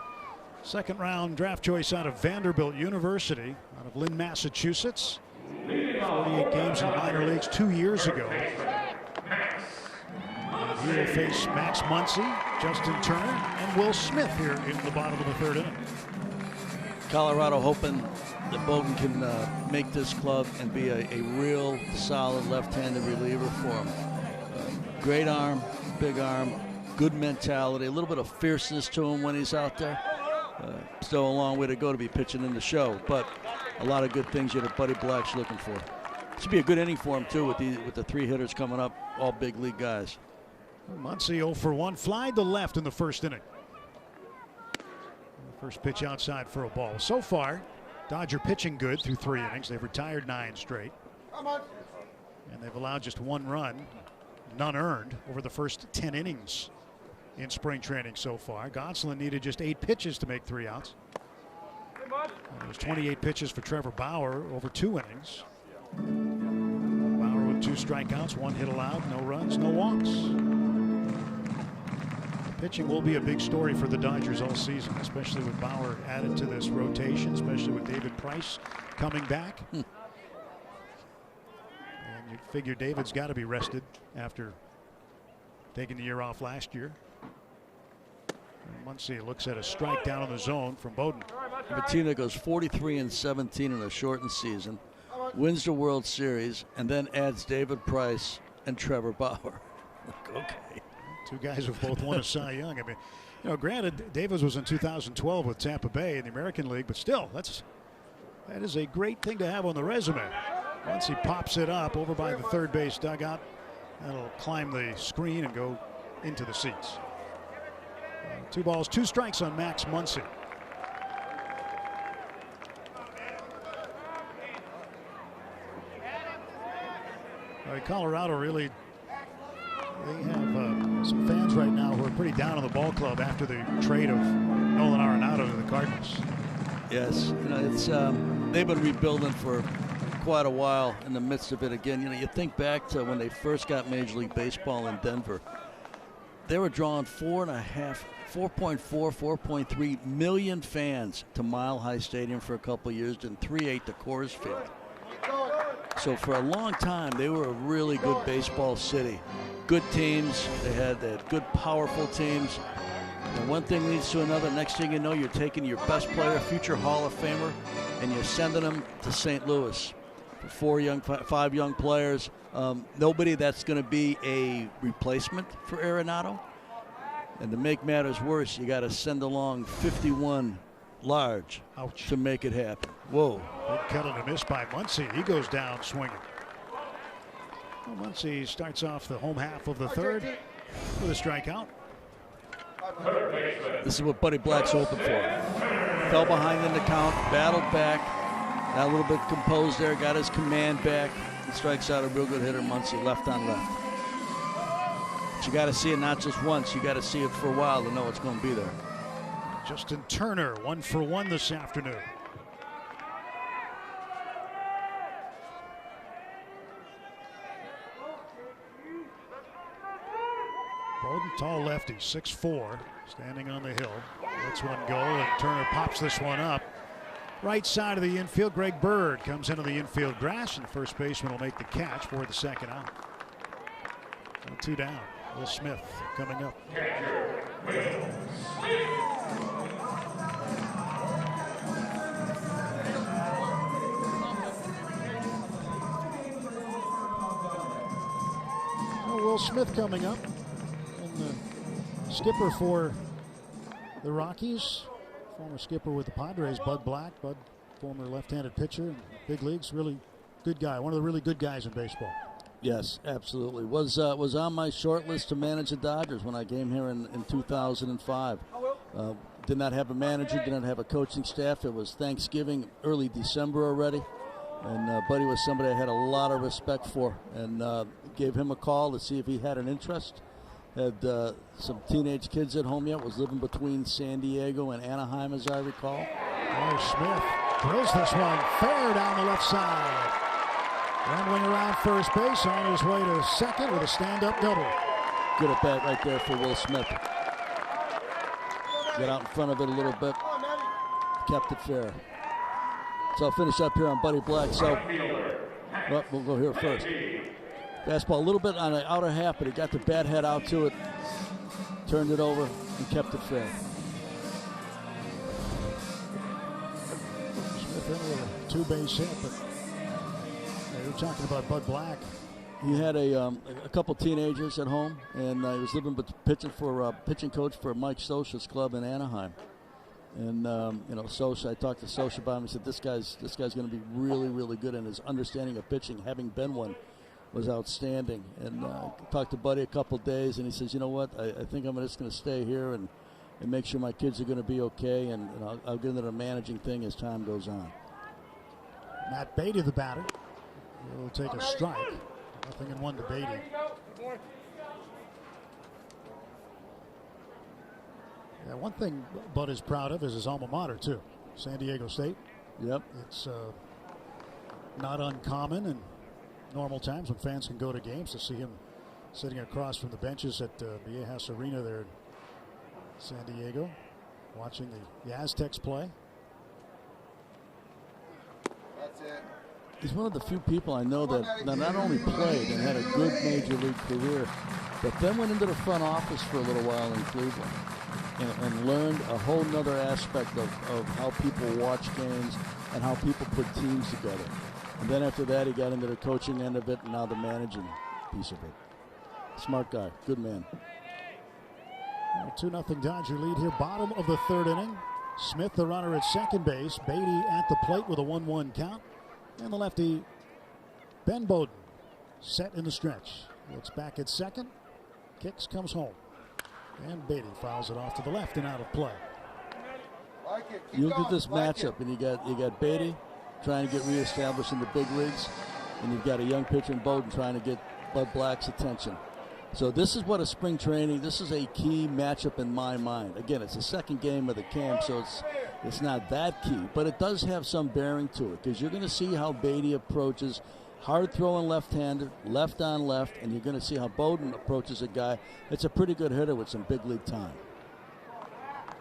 second-round draft choice out of Vanderbilt University, out of Lynn, Massachusetts. 48 games in the minor leagues 2 years ago. He will face Max Muncy, Justin Turner, and Will Smith here in the bottom of the third inning. Colorado hoping that Bowden can make this club and be a real solid left-handed reliever for him. Great arm, big arm, good mentality, a little bit of fierceness to him when he's out there. Still a long way to go to be pitching in the show, but a lot of good things that Buddy Black's looking for. Should be a good inning for him too with the 3 hitters coming up, all big league guys. Muncy 0 for 1, fly to left in the first inning. First pitch outside for a ball. So far, Dodger pitching good through 3 innings. They've retired 9 straight. And they've allowed just 1 run, none earned, over the first 10 innings in spring training so far. Gonsolin needed just 8 pitches to make 3 outs. It was 28 pitches for Trevor Bauer over 2 innings. Bauer with 2 strikeouts, 1 hit allowed, no runs, no walks. Pitching will be a big story for the Dodgers all season, especially with Bauer added to this rotation, especially with David Price coming back. And you figure David's got to be rested after taking the year off last year. And Muncy looks at a strike down in the zone from Bowden. Bettina goes 43-17 in a shortened season, wins the World Series, and then adds David Price and Trevor Bauer. Okay. 2 guys who both won a Cy Young. I mean, you know, granted, Davis was in 2012 with Tampa Bay in the American League, but still, that is a great thing to have on the resume. Once he pops it up over by the third base dugout, that'll climb the screen and go into the seats. 2 balls, 2 strikes on Max Muncy. All right, Colorado really, they have some fans right now who are pretty down on the ball club after the trade of Nolan Arenado to the Cardinals. Yes, you know, it's they've been rebuilding for quite a while in the midst of it again. You know, you think back to when they first got Major League Baseball in Denver. They were drawing 4.3 million fans to Mile High Stadium for a couple of years, and 3.8 to Coors Field. So for a long time, they were a really good baseball city. Good teams. They had good, powerful teams. And one thing leads to another. Next thing you know, you're taking your best player, future Hall of Famer, and you're sending them to St. Louis. 5 young players. Nobody that's going to be a replacement for Arenado. And to make matters worse, you got to send along 51 large. Ouch. To make it happen. Whoa. Big cut and a miss by Muncy. He goes down swinging. Well, Muncy starts off the home half of the third with a strikeout. This is what Buddy Black's hoping for. Fell behind in the count, battled back, got a little bit composed there, got his command back, and strikes out a real good hitter, Muncy, left on left. But you got to see it not just once, you got to see it for a while to know it's going to be there. Justin Turner, 1 for 1 this afternoon. Bowden, tall lefty, 6'4", standing on the hill. Lets one go, and Turner pops this one up. Right side of the infield, Greg Bird comes into the infield grass, and the first baseman will make the catch for the second out. 2 down. Will Smith coming up. Will Smith coming up, and the skipper for the Rockies, former skipper with the Padres, Bud Black. Bud, former left-handed pitcher in big leagues, really good guy, one of the really good guys in baseball. Yes, absolutely. Was on my short list to manage the Dodgers when I came here in 2005. Did not have a manager, did not have a coaching staff. It was Thanksgiving, early December already. And Buddy was somebody I had a lot of respect for, and gave him a call to see if he had an interest. Had some teenage kids at home yet, was living between San Diego and Anaheim, as I recall. Oh, Smith drills this one fair down the left side. Rumbling around first base, on his way to second with a stand-up double. Good at bat right there for Will Smith. Get out in front of it a little bit, kept it fair. So I'll finish up here on Buddy Black. So, well, we'll go here first. Fastball a little bit on the outer half, but he got the bat head out to it, turned it over, and kept it fair. Smith in with a two-base hit, but they were talking about Bud Black. He had a couple teenagers at home, and he was living but pitching coach for Mike Sosa's club in Anaheim. And Sosa, I talked to Sosa about him. He said this guy's going to be really, really good, and his understanding of pitching, having been one, was outstanding. And talked to Buddy a couple days, and he says, you know what, I think I'm just going to stay here and make sure my kids are going to be okay, and I'll get into the managing thing as time goes on. Matt Beatty, the batter, will take a strike. 0-1 to Beatty. Yeah, one thing Bud is proud of is his alma mater, too. San Diego State. Yep. It's not uncommon in normal times when fans can go to games to see him sitting across from the benches at Viejas Arena there in San Diego, watching the Aztecs play. That's it. He's one of the few people I know that not only played and had a good major league career, but then went into the front office for a little while in Cleveland and learned a whole nother aspect of how people watch games and how people put teams together. And then after that, he got into the coaching end of it and now the managing piece of it. Smart guy, good man. 2-0 Dodger lead here, bottom of the third inning. Smith, the runner at second base. Beatty at the plate with a 1-1 count. And the lefty, Ben Bowden, set in the stretch. Looks back at second. Kicks, comes home. And Beatty fouls it off to the left and out of play. You look at this matchup, and you got Beatty trying to get reestablished in the big leagues, and you've got a young pitcher in Bowden trying to get Bud Black's attention. So this is what a spring training, this is a key matchup in my mind. Again, it's the second game of the camp, so it's not that key, but it does have some bearing to it because you're going to see how Beatty approaches hard throwing left-handed, left on left, and you're going to see how Bowden approaches a guy that's a pretty good hitter with some big league time.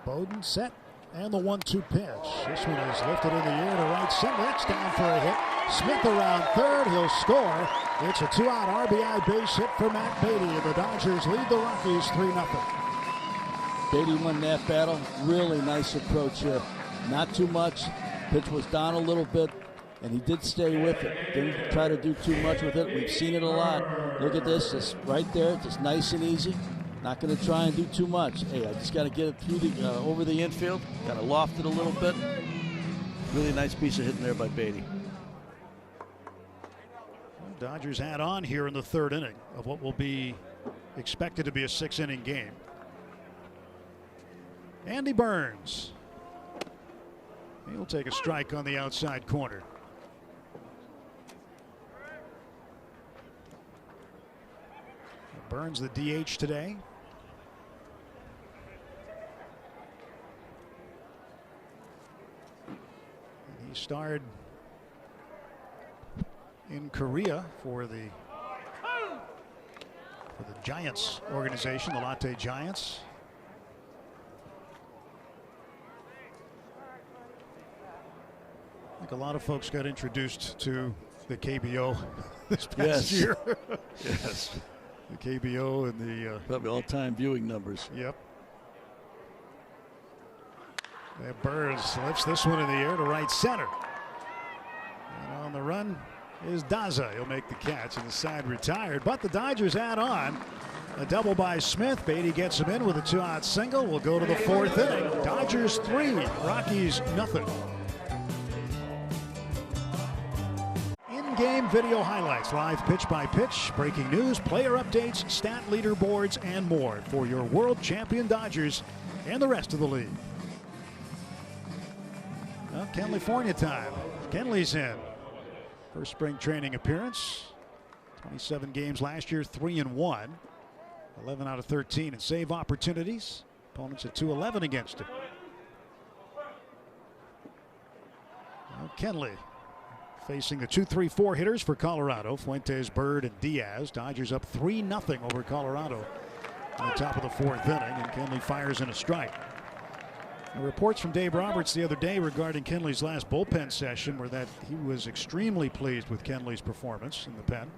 Bowden set, and the 1-2 pitch. This one is lifted in the air to right center. That's down for a hit. Smith around third. He'll score. It's a 2-out RBI base hit for Matt Beatty, and the Dodgers lead the Rockies 3-0. Beatty won that battle. Really nice approach here. Not too much. Pitch was down a little bit, and he did stay with it. Didn't try to do too much with it. We've seen it a lot. Look at this. Just right there. Just nice and easy. Not going to try and do too much. Hey, I just got to get it through the over the infield. Got to loft it a little bit. Really nice piece of hitting there by Beatty. Dodgers add on here in the third inning of what will be expected to be a 6-inning game. Andy Burns. He'll take a strike on the outside corner. Burns the DH today. He starred in Korea for the Giants organization, the Lotte Giants. I think a lot of folks got introduced to the KBO this past year. Yes. The KBO and the probably all-time viewing numbers. Yep. And Burns lifts this one in the air to right center. And on the run is Daza. He'll make the catch, and the side retired. But the Dodgers add on. A double by Smith. Beatty gets him in with a 2-out single. We'll go to the fourth inning. Dodgers 3, Rockies nothing. In-game video highlights, live pitch by pitch, breaking news, player updates, stat leaderboards, and more for your world champion Dodgers and the rest of the league. Well, California time. Kenley's in. First spring training appearance. 27 games last year, 3-1. 11 out of 13 in save opportunities. Opponents at 2-11 against him. Well, Kenley facing the 2-3-4 hitters for Colorado. Fuentes, Bird, and Diaz. Dodgers up 3-0 over Colorado on the top of the fourth inning, and Kenley fires in a strike. Reports from Dave Roberts the other day regarding Kenley's last bullpen session were that he was extremely pleased with Kenley's performance in the pen.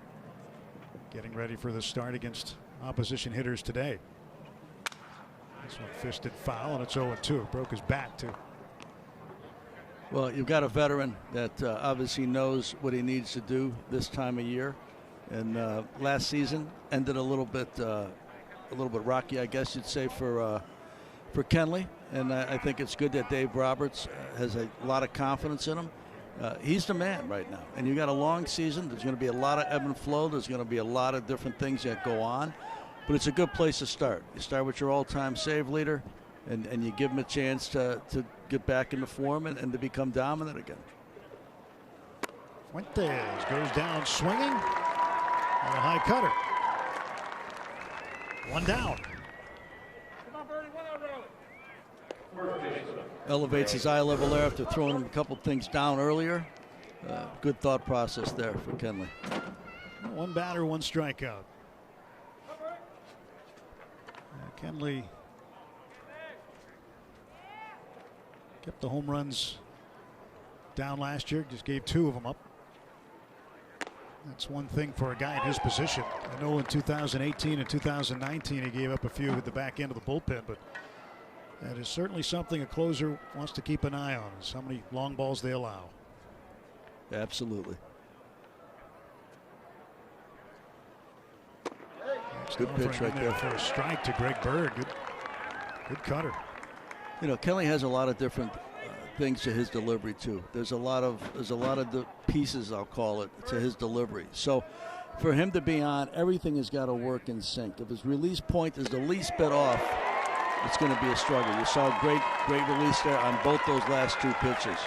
getting ready for the start against opposition hitters today. This one fisted foul, and it's 0-2. Broke his bat too. Well, you've got a veteran that obviously knows what he needs to do this time of year, and last season ended a little bit rocky, I guess you'd say, for Kenley. And I think it's good that Dave Roberts has a lot of confidence in him. He's the man right now, and you got a long season. There's going to be a lot of ebb and flow. There's going to be a lot of different things that go on, but it's a good place to start. You start with your all-time save leader, and you give him a chance to get back into form and to become dominant again. Fuentes goes down swinging on a high cutter. One down. Elevates his eye level there after throwing him a couple things down earlier. Good thought process there for Kenley. One batter, one strikeout. Kenley kept the home runs down last year, just gave 2 of them up. That's one thing for a guy in his position. I know in 2018 and 2019 he gave up a few at the back end of the bullpen, but that is certainly something a closer wants to keep an eye on, is how many long balls they allow. Absolutely. Good pitch right there for a strike to Greg Bird. Good cutter. You know, Kelly has a lot of different things to his delivery too. There's a lot of the pieces, I'll call it, to his delivery. So for him to be on, everything has got to work in sync. If his release point is the least bit off, it's going to be a struggle. You saw a great release there on both those last 2 pitches.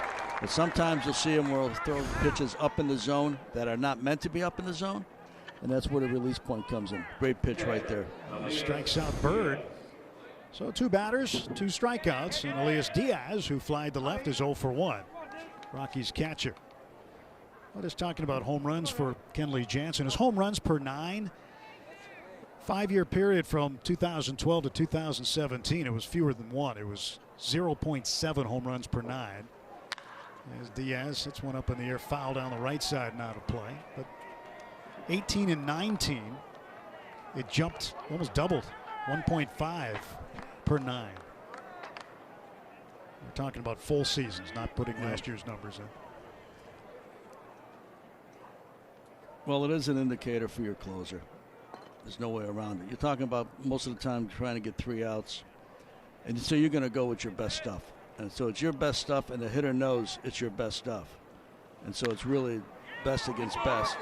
But sometimes you'll see him where he'll throw pitches up in the zone that are not meant to be up in the zone, and that's where the release point comes in. Great pitch right there. He strikes out Bird. So 2 batters, 2 strikeouts, and Elias Diaz, who flied to left, is 0 for 1. Rockies catcher. Well, just talking about home runs for Kenley Jansen. His home runs per 9. 5-year period from 2012 to 2017, it was fewer than 1. It was 0.7 home runs per 9. As Diaz hits one up in the air, foul down the right side and out of play. But 18 and 19, it jumped, almost doubled, 1.5 per 9. We're talking about full seasons, not putting last year's numbers in. Well, it is an indicator for your closer. There's no way around it. You're talking about most of the time trying to get 3 outs, and so you're going to go with your best stuff. And so it's your best stuff, and the hitter knows it's your best stuff. And so it's really best against best.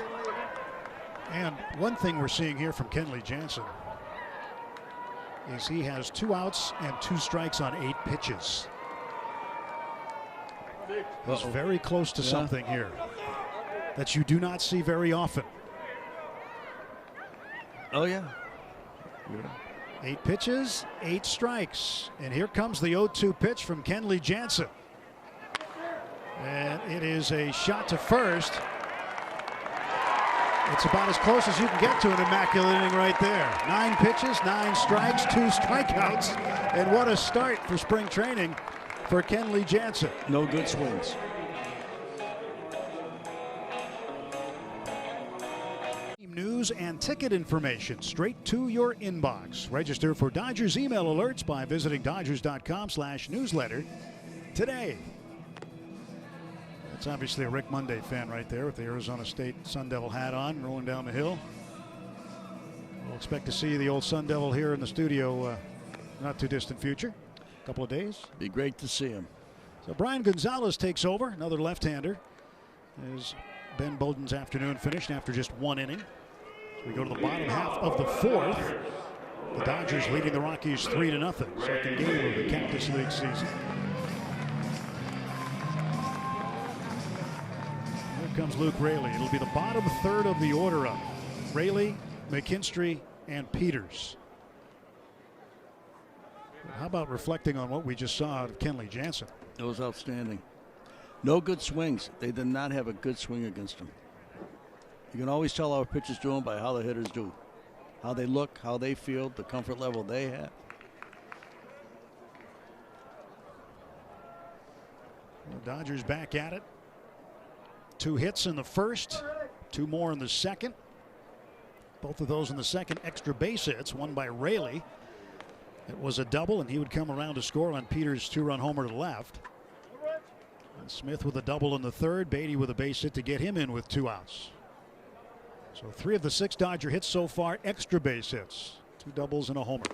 And one thing we're seeing here from Kenley Jansen is he has 2 outs and 2 strikes on 8 pitches. He's very close to something here that you do not see very often. Oh, yeah. 8 pitches, 8 strikes. And here comes the 0-2 pitch from Kenley Jansen. And it is a shot to first. It's about as close as you can get to an immaculate inning right there. 9 pitches, 9 strikes, 2 strikeouts. And what a start for spring training for Kenley Jansen. No good swings. News and ticket information straight to your inbox. Register for Dodgers email alerts by visiting Dodgers.com/newsletter today. That's obviously a Rick Monday fan right there with the Arizona State Sun Devil hat on, rolling down the hill. We'll expect to see the old Sun Devil here in the studio not too distant future. A couple of days. Be great to see him. So Brian Gonzalez takes over, another left-hander, as Ben Bowden's afternoon finished after just 1 inning. We go to the bottom half of the 4th. The Dodgers leading the Rockies 3-0. Second game of the Cactus League season. Here comes Luke Raley. It'll be the bottom 1/3 of the order up. Raley, McKinstry, and Peters. How about reflecting on what we just saw out of Kenley Jansen? It was outstanding. No good swings. They did not have a good swing against him. You can always tell how a pitcher's doing by how the hitters do. How they look, how they feel, the comfort level they have. The Dodgers back at it. 2 hits in the first, 2 more in the second. Both of those in the second extra base hits, one by Raley. It was a double, and he would come around to score on Peters' two-run homer to left. And Smith with a double in the third. Beatty with a base hit to get him in with 2 outs. So 3 of the 6 Dodger hits so far, extra base hits. 2 doubles and a homer.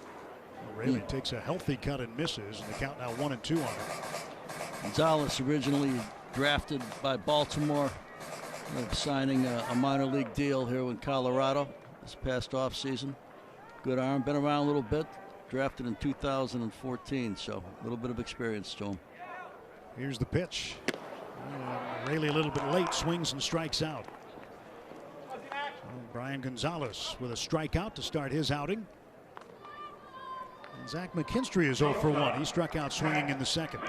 Raley takes a healthy cut and misses, and the count now 1-2 on it. Gonzalez, originally drafted by Baltimore, signing a minor league deal here in Colorado this past offseason. Good arm, been around a little bit. Drafted in 2014, so a little bit of experience to him. Here's the pitch. Raley a little bit late, swings and strikes out. So Brian Gonzalez with a strikeout to start his outing. And Zach McKinstry is 0 for 1. He struck out swinging in the second.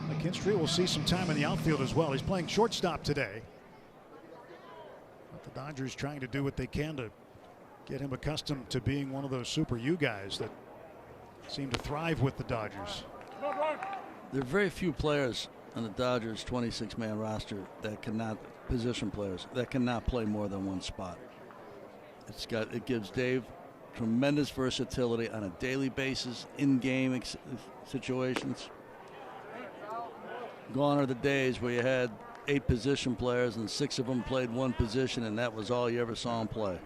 McKinstry will see some time in the outfield as well. He's playing shortstop today. But the Dodgers trying to do what they can to get him accustomed to being one of those Super U guys that seem to thrive with the Dodgers. There are very few players on the Dodgers 26-man roster that cannot, position players, that cannot play more than one spot. It gives Dave tremendous versatility on a daily basis, in-game situations. Gone are the days where you had 8 position players and 6 of them played one position, and that was all you ever saw them play.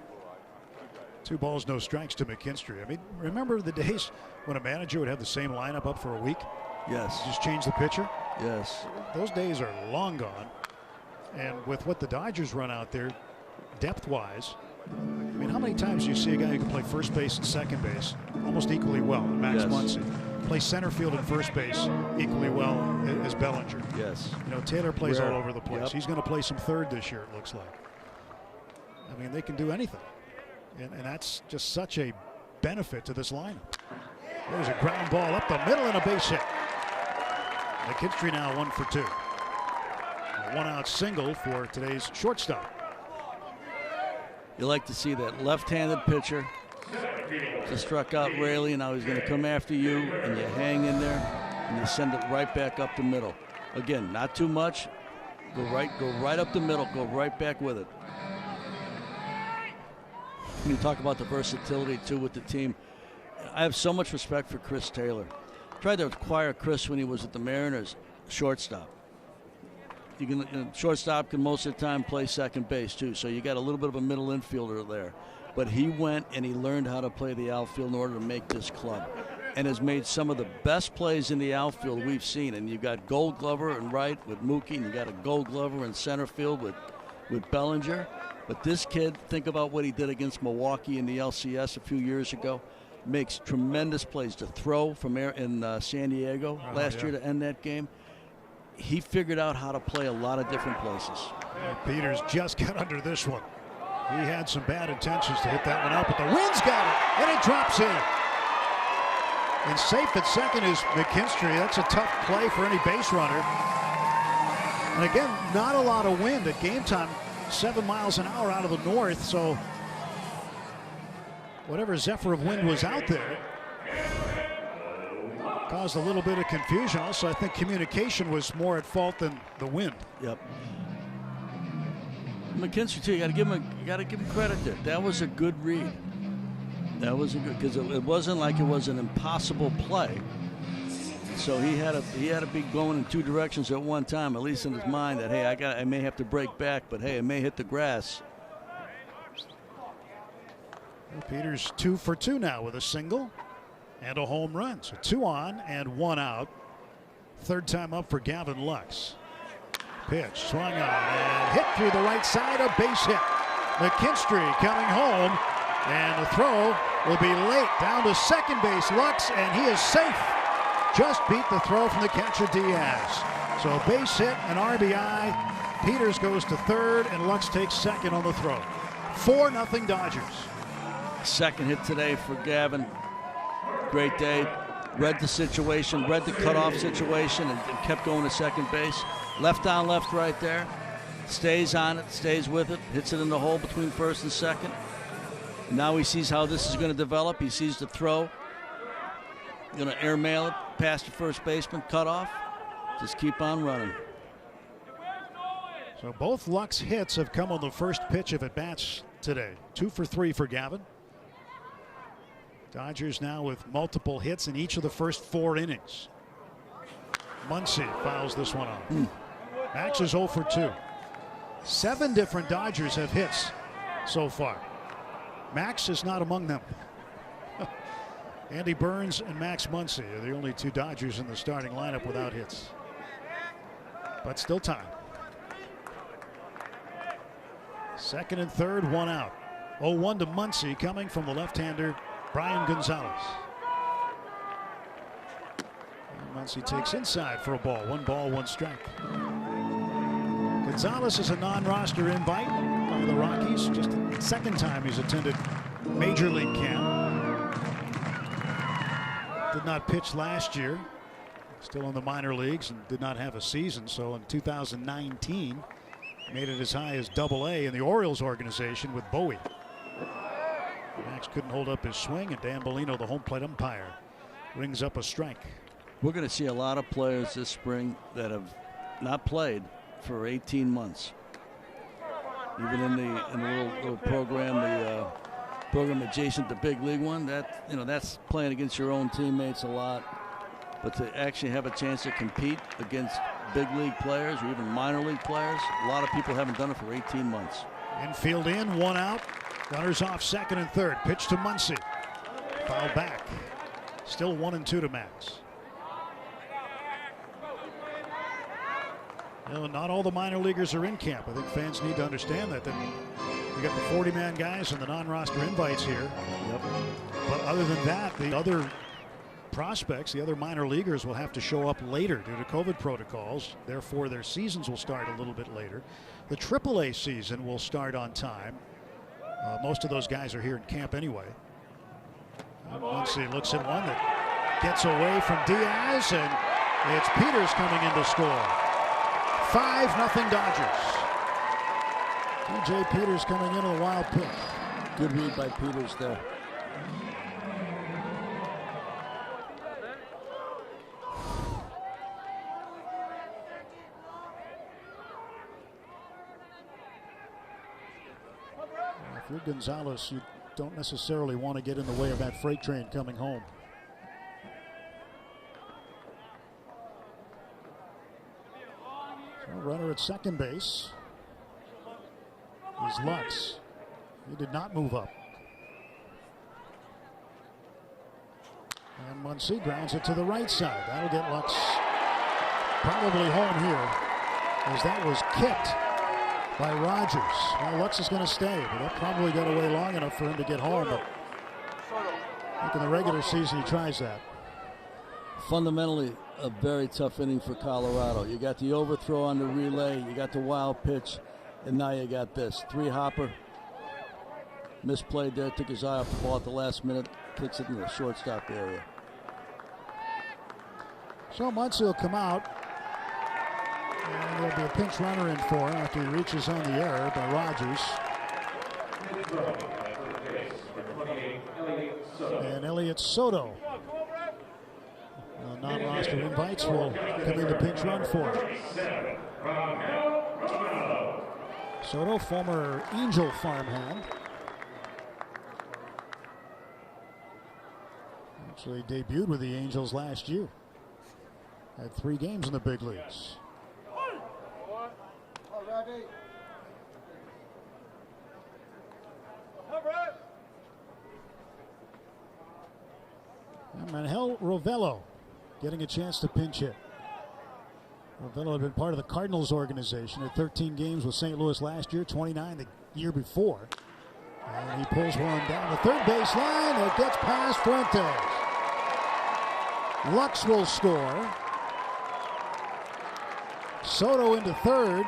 2 balls, no strikes to McKinstry. I mean, remember the days when a manager would have the same lineup up for a week? Yes. Just change the pitcher? Yes. Those days are long gone. And with what the Dodgers run out there, depth-wise, I mean, how many times do you see a guy who can play first base and second base almost equally well? Max Muncy. Play center field and first base equally well as Bellinger. Yes. You know, Taylor plays Rare. all over the place. Yep. He's going to play some third this year, it looks like. I mean, they can do anything. And that's just such a benefit to this lineup. There's a ground ball up the middle and a base hit. McKinstry now 1 for 2. A 1-out single for today's shortstop. You like to see that left-handed pitcher just struck out Raley, and now he's going to come after you, and you hang in there, and you send it right back up the middle. Again, not too much. Go right up the middle. Go right back with it. When you talk about the versatility too with the team, I have so much respect for Chris Taylor. Tried to acquire Chris when he was at the Mariners, shortstop. Shortstop can most of the time play second base too, so you got a little bit of a middle infielder there. But he went and he learned how to play the outfield in order to make this club, and has made some of the best plays in the outfield we've seen. And you've got Gold Glover in right with Mookie, and you got a Gold Glover in center field with Bellinger. But this kid, think about what he did against Milwaukee in the LCS a few years ago. Makes tremendous plays to throw from in San Diego last year to end that game. He figured out how to play a lot of different places. Peters just got under this one. He had some bad intentions to hit that one out, but the wind's got it, and it drops in. And safe at second is McKinstry. That's a tough play for any base runner. And again, not a lot of wind at game time. 7 miles an hour out of the north, so whatever zephyr of wind was out there caused a little bit of confusion. Also, I think communication was more at fault than the wind. Yep. McKinstry too. You got to give him credit there. That was a good read. That was a good, because it wasn't like it was an impossible play. So he had to be going in 2 directions at one time, at least in his mind, that hey, I may have to break back, but hey, it may hit the grass. Peters 2 for 2 now with a single and a home run. So 2 on and 1 out. Third time up for Gavin Lux. Pitch swung on and hit through the right side, a base hit. McKinstry coming home, and the throw will be late down to second base. Lux, and he is safe. Just beat the throw from the catcher Diaz. So base hit, an RBI. Peters goes to third, and Lux takes second on the throw. 4-0 Dodgers. Second hit today for Gavin. Great day. Read the situation, read the cutoff situation, and kept going to second base. Left on left right there. Stays on it, stays with it, hits it in the hole between first and second. Now he sees how this is going to develop. He sees the throw. Going to airmail it past the first baseman, cut off. Just keep on running. So both Lux hits have come on the first pitch of at-bats today. 2 for 3 for Gavin. Dodgers now with multiple hits in each of the first 4 innings. Muncy fouls this one off. Max is 0 for 2. 7 different Dodgers have hits so far. Max is not among them. Andy Burns and Max Muncy are the only 2 Dodgers in the starting lineup without hits. But still time. Second and third, 1 out. 0-1 to Muncy coming from the left-hander Brian Gonzalez. And Muncy takes inside for a ball. 1 ball, 1 strike. Gonzalez is a non-roster invite by the Rockies. Just the second time he's attended Major League camp. Did not pitch last year. Still in the minor leagues and did not have a season. So in 2019, made it as high as Double-A in the Orioles organization with Bowie. Max couldn't hold up his swing, and Dan Bellino, the home plate umpire, rings up a strike. We're going to see a lot of players this spring that have not played for 18 months. Even in the little program, the program adjacent to Big League one, that's playing against your own teammates a lot. But to actually have a chance to compete against big league players or even minor league players, a lot of people haven't done it for 18 months. Infield in, 1 out. Gunners off second and third. Pitch to Muncy. Foul back. Still 1 and 2 to Max. Not all the minor leaguers are in camp. I think fans need to understand that. You got the 40-man guys and the non-roster invites here. Yep. But other than that, the other prospects, the other minor leaguers, will have to show up later due to COVID protocols. Therefore, their seasons will start a little bit later. The AAA season will start on time. Most of those guys are here in camp anyway. Muncy looks at one that gets away from Diaz, and it's Peters coming in to score. 5-0 Dodgers. DJ Peters coming in on a wild pitch. Good read by Peters there. If you're Gonzalez, you don't necessarily want to get in the way of that freight train coming home. So runner at second base is Lux. He did not move up. And Muncy grounds it to the right side. That'll get Lux probably home here, as that was kicked by Rogers. Well, Lux is going to stay, but that probably got away long enough for him to get home. But I think in the regular season he tries that. Fundamentally, a very tough inning for Colorado. You got the overthrow on the relay, you got the wild pitch, and now you got this. 3-hopper. Misplayed there, took his eye off the ball at the last minute, kicks it in the shortstop area. So Muncy will come out. And there'll be a pinch runner in for him after he reaches on the error by Rogers. And Elliott Soto, non-roster invites, will come in to pinch run for him. Soto, former Angel farmhand. Actually debuted with the Angels last year. Had 3 games in the big leagues. And Manuel Rovello getting a chance to pinch hit. Rovello had been part of the Cardinals organization. Had 13 games with St. Louis last year, 29 the year before. And he pulls one down the third base line. It gets past Fuentes. Lux will score. Soto into third.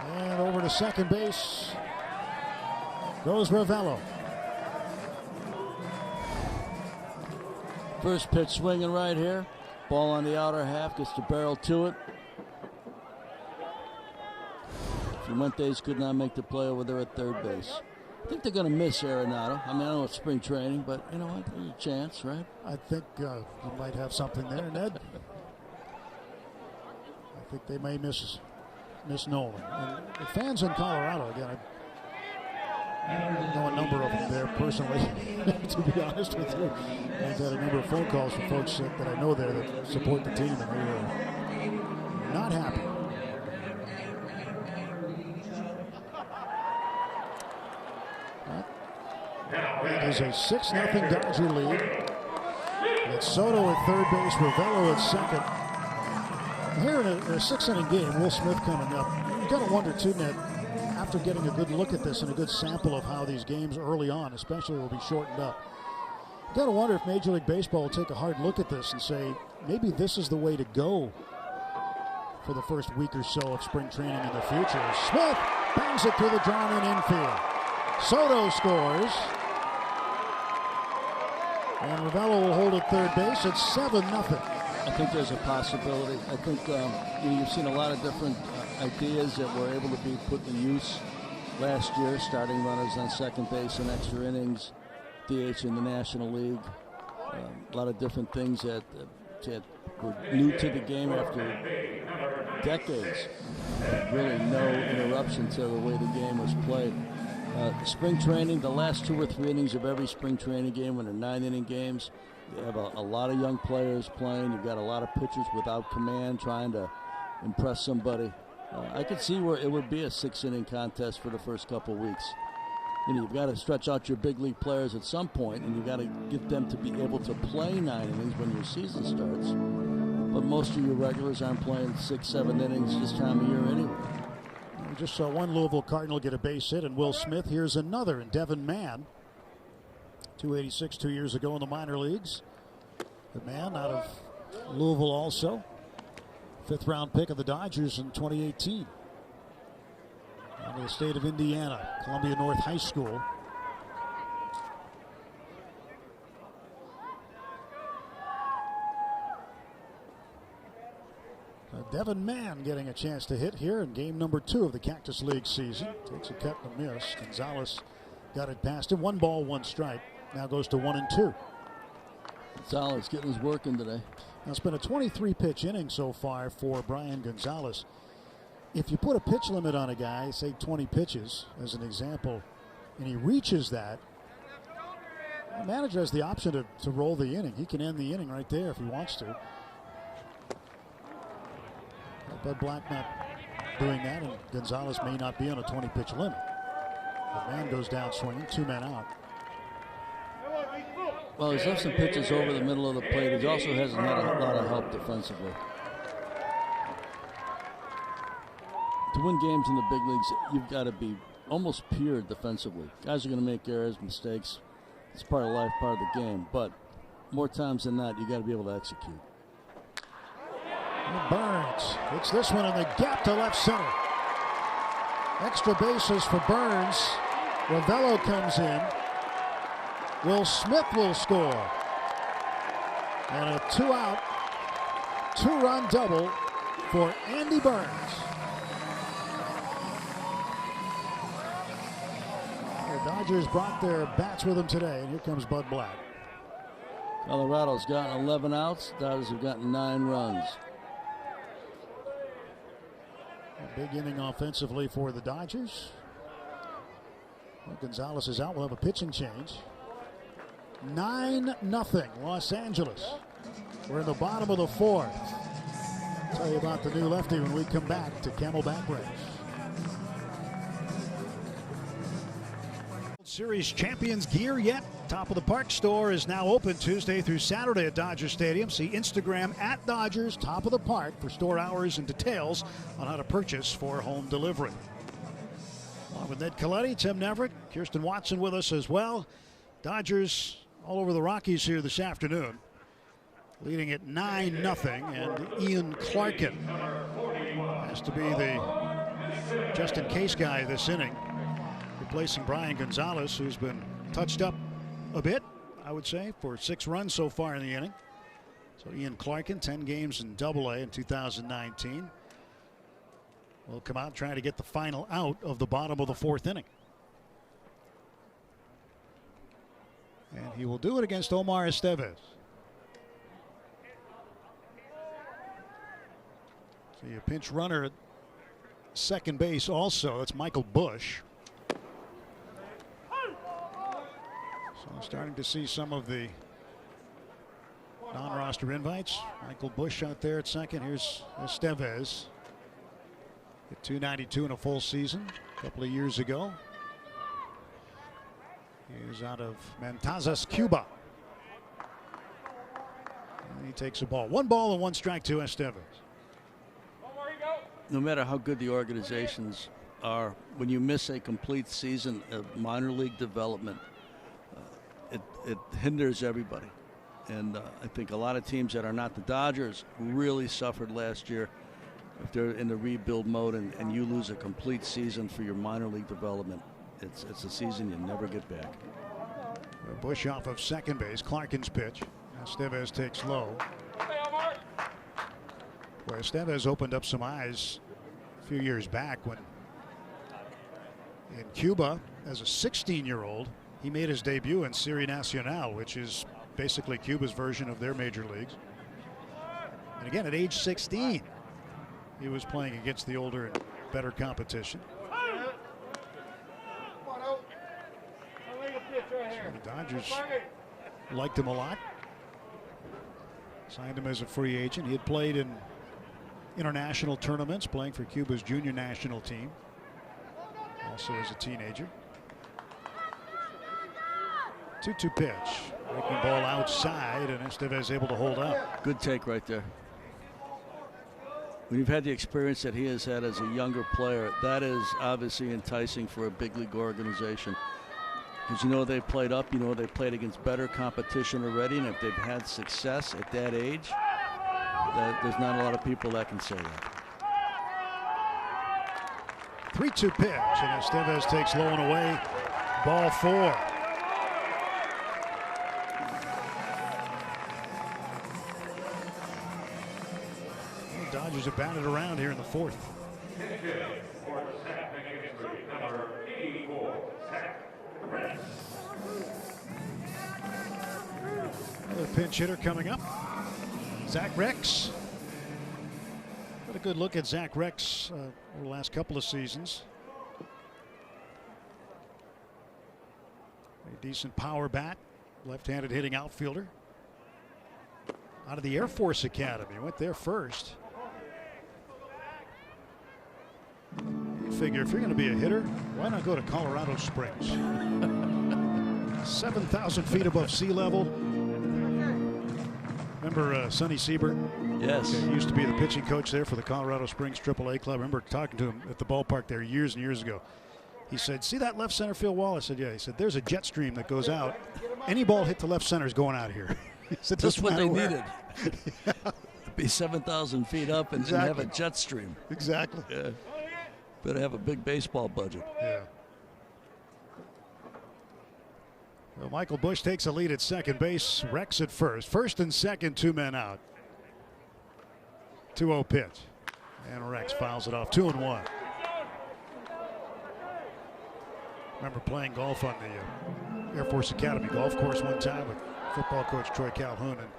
And over to second base goes Rovello. First pitch swinging right here. Ball on the outer half, gets the barrel to it. Fuentes could not make the play over there at third base. I think they're going to miss Arenado. I mean, I know it's spring training, but you know what? There's a chance, right? I think you might have something there, Ned. think they may miss Nolan. And the fans in Colorado, again, I know a number of them there personally, to be honest with you. I've had a number of phone calls from folks that I know there that support the team, and they are not happy. It is a 6-0 Dodger lead. It's Soto at third base, Ravello at second. Here in a 6-inning game, Will Smith coming up. You got to wonder too, Ned, after getting a good look at this and a good sample of how these games early on, especially, will be shortened up. You got to wonder if Major League Baseball will take a hard look at this and say maybe this is the way to go for the first week or so of spring training in the future. Smith bangs it through the drawn-in infield. Soto scores. And Ravello will hold at third base. It's 7-0. I think there's a possibility. I think you've seen a lot of different ideas that were able to be put in use last year, starting runners on second base in extra innings, DH in the National League. A lot of different things that were new to the game after decades. Really no interruption to the way the game was played. Spring training, the last 2 or 3 innings of every spring training game, when they're 9-inning games, you have a lot of young players playing. You've got a lot of pitchers without command trying to impress somebody. I could see where it would be a 6-inning contest for the first couple weeks. You've got to stretch out your big league players at some point, and you've got to get them to be able to play 9 innings when your season starts. But most of your regulars aren't playing 6-7 innings this time of year anyway. We just saw one Louisville Cardinal get a base hit, and Will Smith. Here's another, and Devin Mann, 286 2 years ago in the minor leagues. The man out of Louisville also. 5th-round pick of the Dodgers in 2018. Out of the state of Indiana, Columbia North High School. Devin Mann getting a chance to hit here in game number 2 of the Cactus League season. Takes a cut and a miss. Gonzalez got it past him. 1 ball, 1 strike. Now goes to 1-2. Gonzalez getting his work in today. Now it's been a 23-pitch inning so far for Brian Gonzalez. If you put a pitch limit on a guy, say 20 pitches as an example, and he reaches that, the manager has the option to roll the inning. He can end the inning right there if he wants to. Bud Black not doing that, and Gonzalez may not be on a 20-pitch limit. The man goes down swinging, 2 men out. Well, he's left some pitches over the middle of the plate. He also hasn't had a lot of help defensively. To win games in the big leagues, you've got to be almost pure defensively. Guys are going to make errors, mistakes. It's part of life, part of the game. But more times than not, you got to be able to execute. And Burns hits this one in the gap to left center. Extra bases for Burns. Ravello comes in. Will Smith will score. And a 2-out, 2-run double for Andy Burns. The Dodgers brought their bats with them today, and here comes Bud Black. Colorado's gotten 11 outs. Dodgers have gotten 9 runs. A big inning offensively for the Dodgers. Well, Gonzalez is out. We'll have a pitching change. 9-0 Los Angeles. We're in the bottom of the 4th. I'll tell you about the new lefty when we come back to Camelback Ranch. Series champions gear yet? Top of the Park store is now open Tuesday through Saturday at Dodger Stadium. See Instagram at Dodgers Top of the Park for store hours and details on how to purchase for home delivery. Along with Ned Colletti, Tim Neverett, Kirsten Watson with us as well. Dodgers all over the Rockies here this afternoon, leading at 9-0, and Ian Clarkin has to be the just-in-case guy this inning, replacing Brian Gonzalez, who's been touched up a bit, I would say, for 6 runs so far in the inning. So Ian Clarkin, 10 games in Double-A in 2019, will come out trying to get the final out of the bottom of the 4th inning. And he will do it against Omar Estevez. See a pinch runner at second base also. That's Michael Bush. So I'm starting to see some of the non-roster invites. Michael Bush out there at second. Here's Estevez. Hit .292 in a full season a couple of years ago. He's out of Matanzas, Cuba. And he takes a ball. 1 ball and 1 strike to Estevez. No matter how good the organizations are, when you miss a complete season of minor league development, it hinders everybody. And I think a lot of teams that are not the Dodgers really suffered last year. If they're in the rebuild mode and you lose a complete season for your minor league development, it's a season you never get back. Bush off of second base. Clarkin's pitch. Estevez takes low. Boy, Estevez opened up some eyes a few years back when in Cuba as a 16-year-old he made his debut in Serie Nacional, which is basically Cuba's version of their major leagues. And again, at age 16, he was playing against the older and better competition. So the Dodgers liked him a lot. Signed him as a free agent. He had played in international tournaments, playing for Cuba's junior national team. Also as a teenager. 2-2 pitch. Breaking ball outside, and Estevez able to hold up. Good take right there. When you've had the experience that he has had as a younger player, that is obviously enticing for a big league organization. Because you know they've played up, you know they've played against better competition already, and if they've had success at that age, there's not a lot of people that can say that. 3-2 pitch, and Estevez takes low and away. Ball 4. The Dodgers have batted around here in the 4th. Another pinch hitter coming up. Zach Rex. Got a good look at Zach Rex over the last couple of seasons. A decent power bat. Left-handed hitting outfielder. Out of the Air Force Academy. Went there first. You figure if you're going to be a hitter, why not go to Colorado Springs? 7,000 feet above sea level. Remember Sonny Siebert? Yes. He used to be the pitching coach there for the Colorado Springs AAA club. I remember talking to him at the ballpark there years and years ago. He said, see that left center field wall? I said, yeah. He said, there's a jet stream that goes out. Any ball hit to left center is going out of here. He said, that's what they needed. Yeah. Be 7,000 feet up and have a jet stream. Exactly. Yeah. Better have a big baseball budget. Yeah. Well, Michael Bush takes a lead at second base. Rex at first. First and second, 2 men out. 2-0 pitch. And Rex fouls it off. 2-1. Remember playing golf on the Air Force Academy golf course one time with football coach Troy Calhoun. And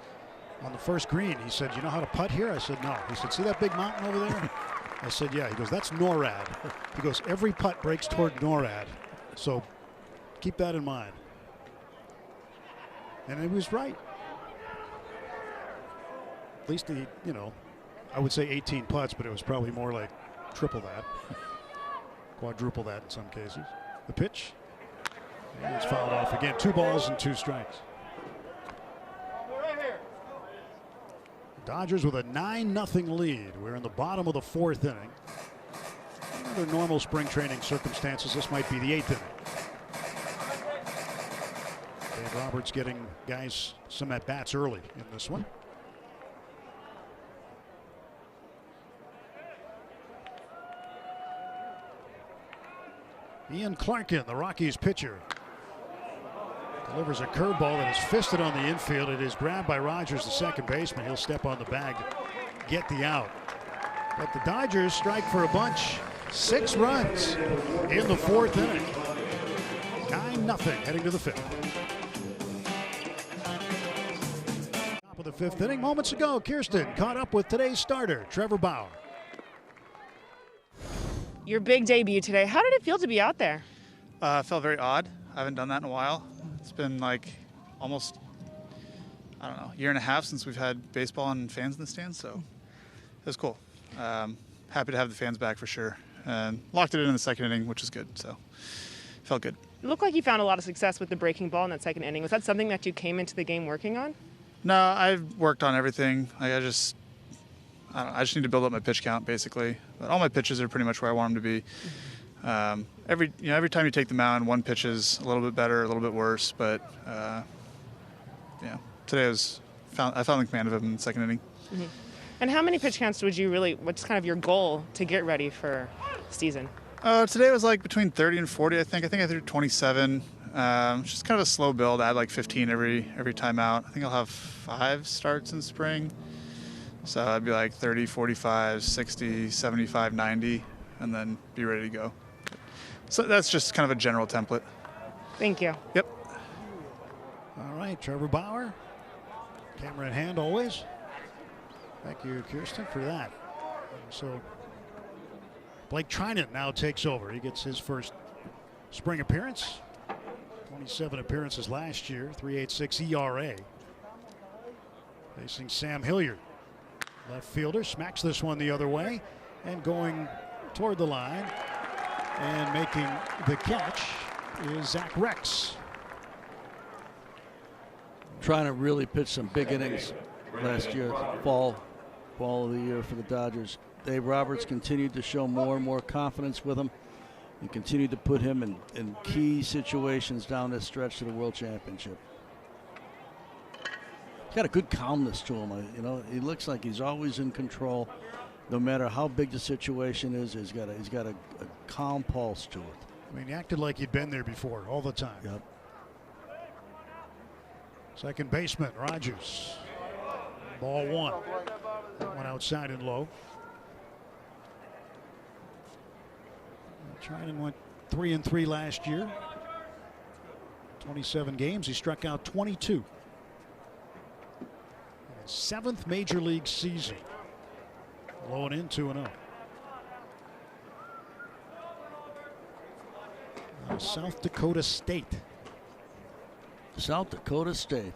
on the first green, he said, you know how to putt here? I said, no. He said, see that big mountain over there? I said, yeah. He goes, that's NORAD. He goes, every putt breaks toward NORAD. So keep that in mind. And he was right. At least he, you know, I would say 18 putts, but it was probably more like triple that. Quadruple that in some cases. The pitch. And it's fouled off again. 2 balls and 2 strikes. Dodgers with a 9-0 lead. We're in the bottom of the 4th inning. Under normal spring training circumstances, this might be the 8th inning. Dave Roberts getting guys some at-bats early in this one. Ian Clarkin, the Rockies pitcher, delivers a curveball that is fisted on the infield. It is grabbed by Rogers, the second baseman. He'll step on the bag to get the out. But the Dodgers strike for a bunch. 6 runs in the 4th inning. 9-0 heading to the 5th. Top of the 5th inning. Moments ago, Kirsten caught up with today's starter, Trevor Bauer. Your big debut today. How did it feel to be out there? It felt very odd. I haven't done that in a while. It's been like almost, I don't know, a year and a half since we've had baseball and fans in the stands, so it was cool. Happy to have the fans back for sure. And locked it in the second inning, which is good, so felt good. It looked like you found a lot of success with the breaking ball in that second inning. Was that something that you came into the game working on? No, I've worked on everything. I just need to build up my pitch count, basically. But all my pitches are pretty much where I want them to be. Every time you take the mound, one pitch is a little bit better, a little bit worse. But today I found the command of him in the second inning. Mm-hmm. And how many pitch counts what's kind of your goal to get ready for season? Today was like between 30 and 40, I think. I think I threw 27. Just kind of a slow build. I had like 15 every time out. I think I'll have 5 starts in spring. So I'd be like 30, 45, 60, 75, 90, and then be ready to go. So that's just kind of a general template. Thank you. Yep. All right, Trevor Bauer. Camera in hand always. Thank you, Kirsten, for that. So Blake Trinan now takes over. He gets his first spring appearance. 27 appearances last year, 3.86 ERA. Facing Sam Hilliard. Left fielder smacks this one the other way and going toward the line and making the catch is Zach Rex. Trying to really pitch some big innings last year, fall of the year for the Dodgers. Dave Roberts continued to show more and more confidence with him and continued to put him in key situations down this stretch to the World Championship. He's got a good calmness to him. He looks like he's always in control, no matter how big the situation is. He's got a calm pulse to it. I mean, he acted like he'd been there before all the time. Yep. Second baseman Rogers. Ball 1. That one outside and low. Trinan went 3-3 last year. 27 games. He struck out 22. His 7th major league season. Low and in 2-0. South Dakota State. South Dakota State.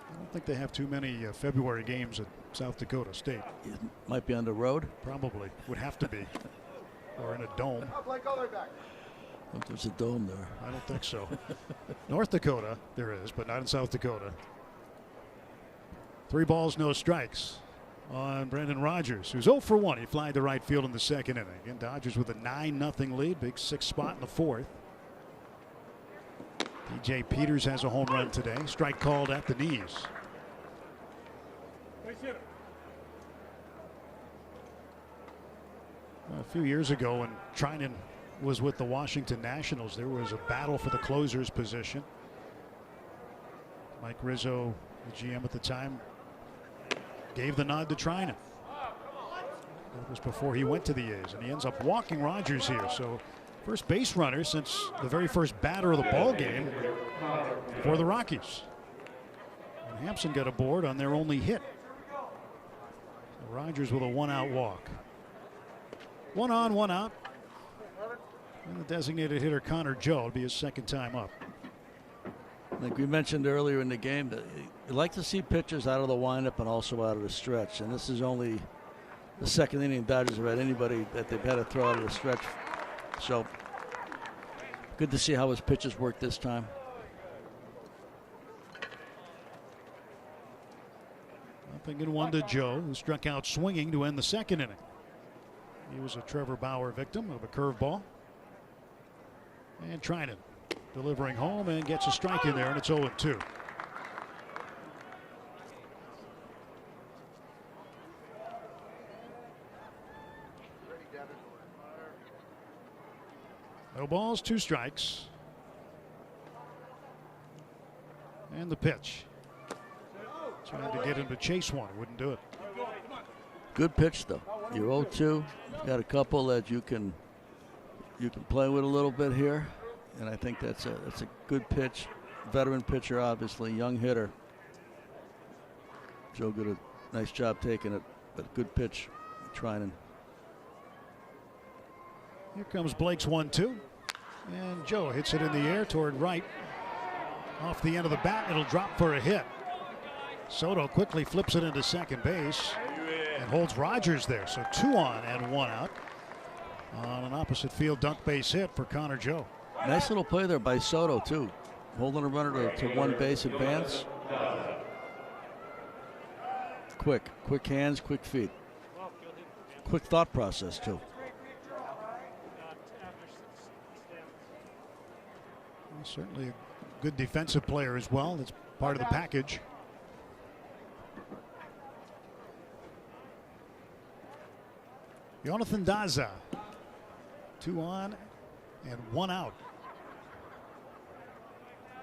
I don't think they have too many February games at South Dakota State. It might be on the road. Probably. Would have to be. Or in a dome. If there's a dome there. I don't think so. North Dakota, there is, but not in South Dakota. 3 balls, no strikes on Brendan Rodgers, who's 0 for 1. He flied to right field in the second inning. And Dodgers with a 9-0 lead, big 6th spot in the 4th. DJ Peters has a home run today. Strike called at the knees. A few years ago when Trinan was with the Washington Nationals, there was a battle for the closer's position. Mike Rizzo, the GM at the time, gave the nod to Trinan. That was before he went to the A's, and he ends up walking Rodgers here. So first base runner since the very first batter of the ball game for the Rockies. And Hampson got aboard on their only hit. So Rodgers with a 1-out walk. 1 on, 1 out. And the designated hitter Connor Joe will be his 2nd time up. Like we mentioned earlier in the game, that you like to see pitchers out of the windup and also out of the stretch. And this is only the 2nd inning Dodgers have had anybody that they've had to throw out of the stretch. So good to see how his pitches work this time. Upping in 1 to Joe, who struck out swinging to end the 2nd inning. He was a Trevor Bauer victim of a curveball. And Trinan delivering home and gets a strike in there, and it's 0-2. No balls, 2 strikes. And the pitch. Trying to get him to chase one, wouldn't do it. Good pitch though. You're 0-2. Got a couple that you can play with a little bit here, and I think that's a good pitch. Veteran pitcher, obviously, young hitter. Joe did a nice job taking it, but good pitch, Trinan. Here comes Blake's 1-2. And Joe hits it in the air toward right. Off the end of the bat, it'll drop for a hit. Soto quickly flips it into second base and holds Rogers there. So 2 on and 1 out on an opposite field dunk base hit for Connor Joe. Nice little play there by Soto, too. Holding a runner to one base advance. Quick hands, quick feet. Quick thought process, too. Certainly a good defensive player as well. That's part of the package. Jonathan Daza, 2 on and 1 out.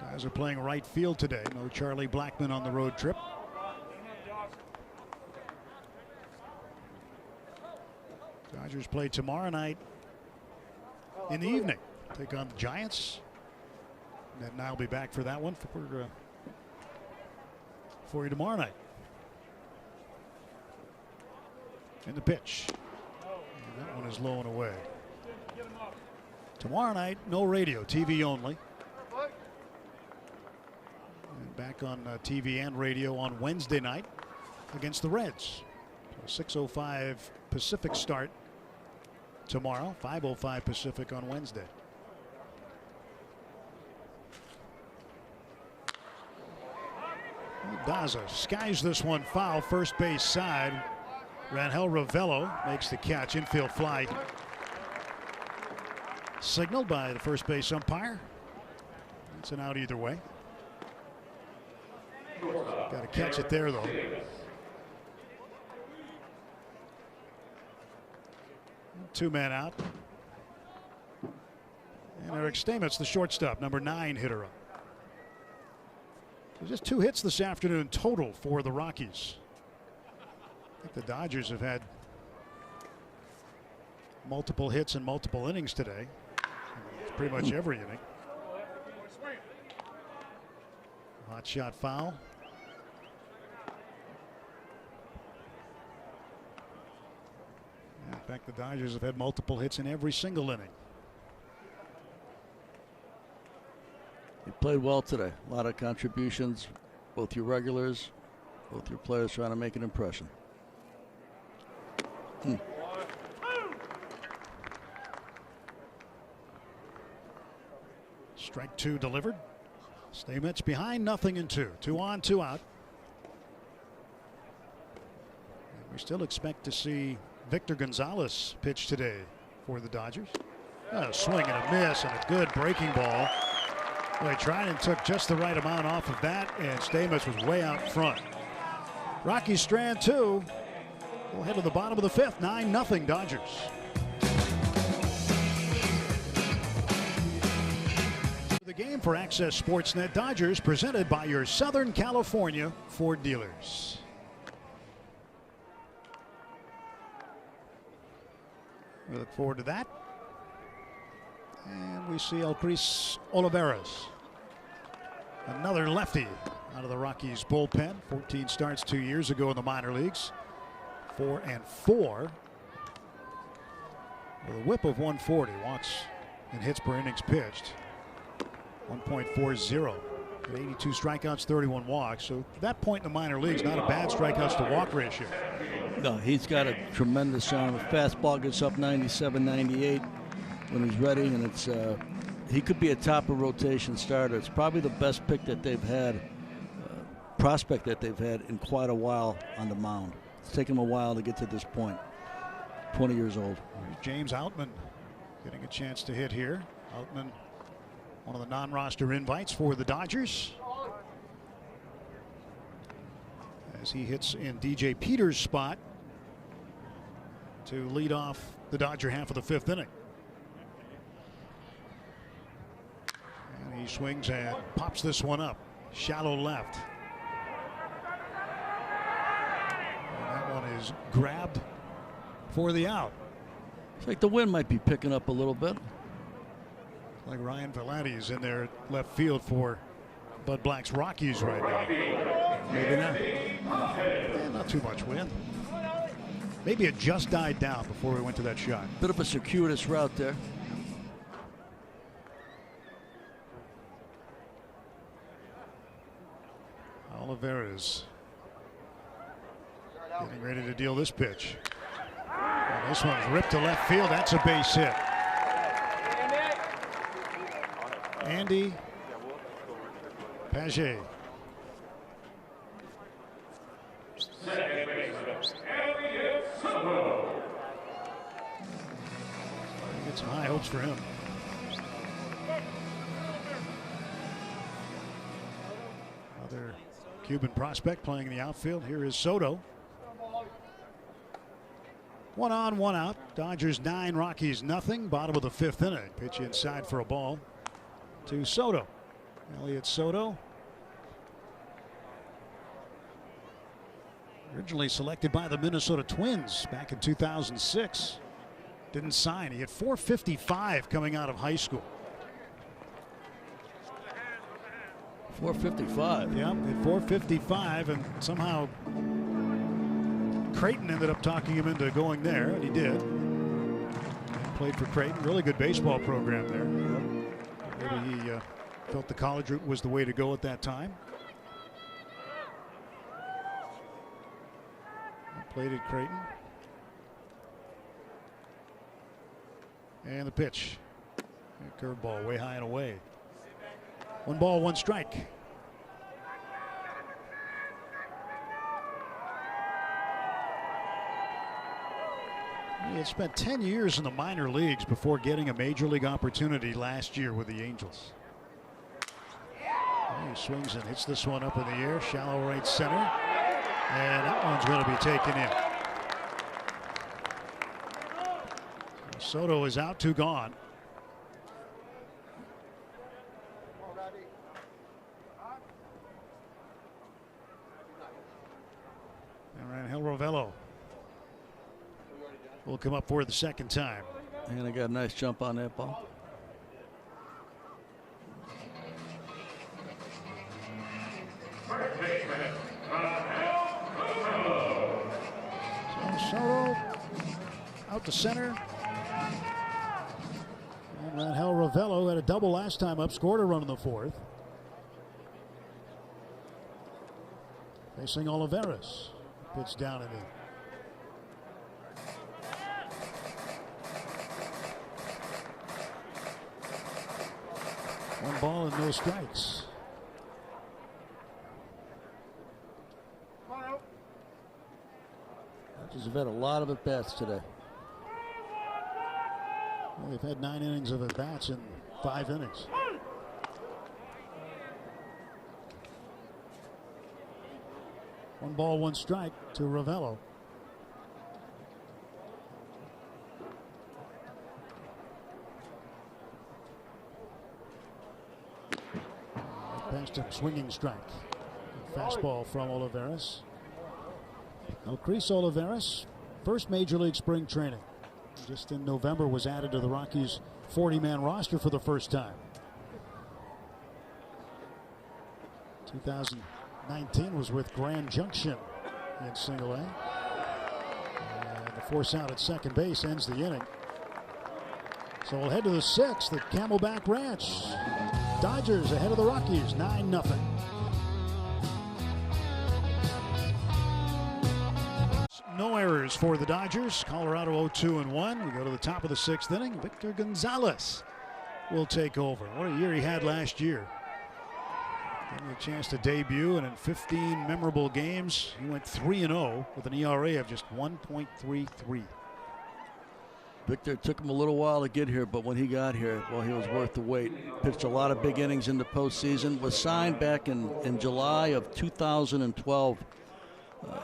Daza playing right field today. No Charlie Blackmon on the road trip. Dodgers play tomorrow night in the evening. Take on the Giants. And then I'll be back for that one for you tomorrow night. And the pitch. And that one is low and away. Tomorrow night, no radio, TV only. And back on TV and radio on Wednesday night against the Reds. So 6:05 Pacific start tomorrow, 5:05 Pacific on Wednesday. Daza skies this one foul, first base side. Rangel Ravello makes the catch, infield fly. Signaled by the first base umpire. It's an out either way. Got to catch it there, though. Two men out. And Eric Stamets, the shortstop, number 9 hitter up. Just 2 hits this afternoon total for the Rockies. I think the Dodgers have had multiple hits in multiple innings today. It's pretty much every inning. Hot shot foul. In fact, the Dodgers have had multiple hits in every single inning. You played well today. A lot of contributions, both your regulars, both your players trying to make an impression. Strike 2 delivered. Stamets behind, 0-2. 2 on, 2 out. And we still expect to see Victor Gonzalez pitch today for the Dodgers. A swing and a miss and a good breaking ball. Well, he tried and took just the right amount off of that, and Stamets was way out front. Rockies strand 2. We'll head to the bottom of the 5th. 9-0 Dodgers. The game for Access Sportsnet Dodgers, presented by your Southern California Ford dealers. We look forward to that. And we see Elcris Olivares, another lefty out of the Rockies bullpen. 14 starts 2 years ago in the minor leagues. 4-4. With a whip of 140. Walks and hits per innings pitched. 1.40. 82 strikeouts, 31 walks. So at that point in the minor leagues, not a bad strikeouts to walk ratio. No, he's got a tremendous arm. The fastball gets up 97, 98 when he's ready, and it's he could be a top of rotation starter. It's probably the best pick that they've had, prospect that they've had in quite a while on the mound. It's taken him a while to get to this point. 20 years old. James Outman getting a chance to hit here. Outman, one of the non-roster invites for the Dodgers, as he hits in DJ Peters' spot to lead off the Dodger half of the 5th inning. And he swings and pops this one up. Shallow left. And that one is grabbed for the out. It's like the wind might be picking up a little bit. Like Ryan Velati is in there left field for Bud Black's Rockies right now. Maybe not. Not too much wind. Maybe it just died down before we went to that shot. Bit of a circuitous route there. Oliveras getting ready to deal this pitch. And this one's ripped to left field. That's a base hit. Andy Paget. Get some high hopes for him. Another Cuban prospect playing in the outfield. Here is Soto. 1 on, 1 out. Dodgers 9, Rockies nothing. Bottom of the 5th inning. Pitch inside for a ball to Soto. Elliott Soto. Originally selected by the Minnesota Twins back in 2006. Didn't sign. He had 455 coming out of high school. 455. Yeah, at 455, and somehow Creighton ended up talking him into going there, and he did. Played for Creighton. Really good baseball program there. Maybe he felt the college route was the way to go at that time. Played at Creighton. And the pitch. Curveball way high and away. 1 ball, 1 strike. He had spent 10 years in the minor leagues before getting a major league opportunity last year with the Angels. He swings and hits this one up in the air, shallow right center. And that one's going to be taken in. Soto is out, 2 gone. And Rangel Ravelo will come up for the 2nd time. And I got a nice jump on that ball. Soto out to center. And Rangel Ravelo had a double last time up, scored a run in the 4th. Facing Oliveras. Pitch down and in. One ball and no strikes. Dodgers have had a lot of at-bats today. Well, they've had 9 innings of at-bats in 5 innings. One ball, 1 strike to Ravelo. Past him, swinging strike. Fastball from Oliveras. Elcris Oliveras, first major league spring training. Just in November was added to the Rockies 40-man roster for the first time. 2019 was with Grand Junction in single A. And the force out at second base ends the inning. So we'll head to the 6th at Camelback Ranch. Dodgers ahead of the Rockies, 9-0. No errors for the Dodgers. Colorado 0-2-1. We go to the top of the 6th inning. Victor Gonzalez will take over. What a year he had last year. Getting a chance to debut, and in 15 memorable games, he went 3-0 with an ERA of just 1.33. Victor, took him a little while to get here, but when he got here, well, he was worth the wait. Pitched a lot of big innings in the postseason. Was signed back in July of 2012.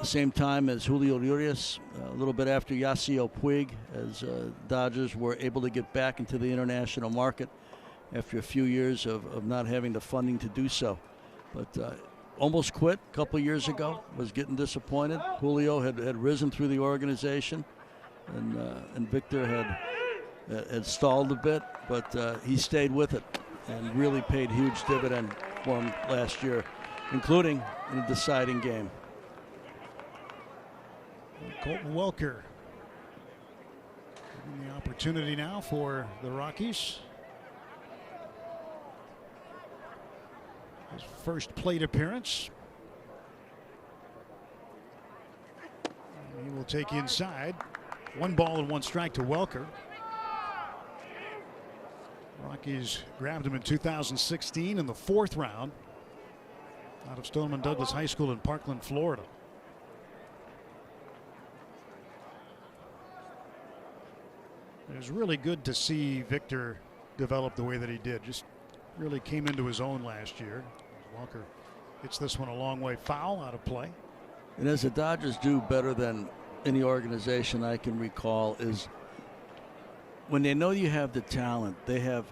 Same time as Julio Urias, a little bit after Yasiel Puig, as Dodgers were able to get back into the international market after a few years of not having the funding to do so. But almost quit a couple years ago, was getting disappointed. Julio had risen through the organization, and Victor had stalled a bit, but he stayed with it and really paid huge dividend for him last year, including in a deciding game. Colton Welker Opportunity now for the Rockies. His first plate appearance. And he will take inside. 1 ball and 1 strike to Welker. Rockies grabbed him in 2016 in the 4th round out of Stoneman Douglas High School in Parkland, Florida. It was really good to see Victor develop the way that he did. Just really came into his own last year. Walker hits this one a long way foul, out of play. And as the Dodgers do better than any organization I can recall, is when they know you have the talent, they have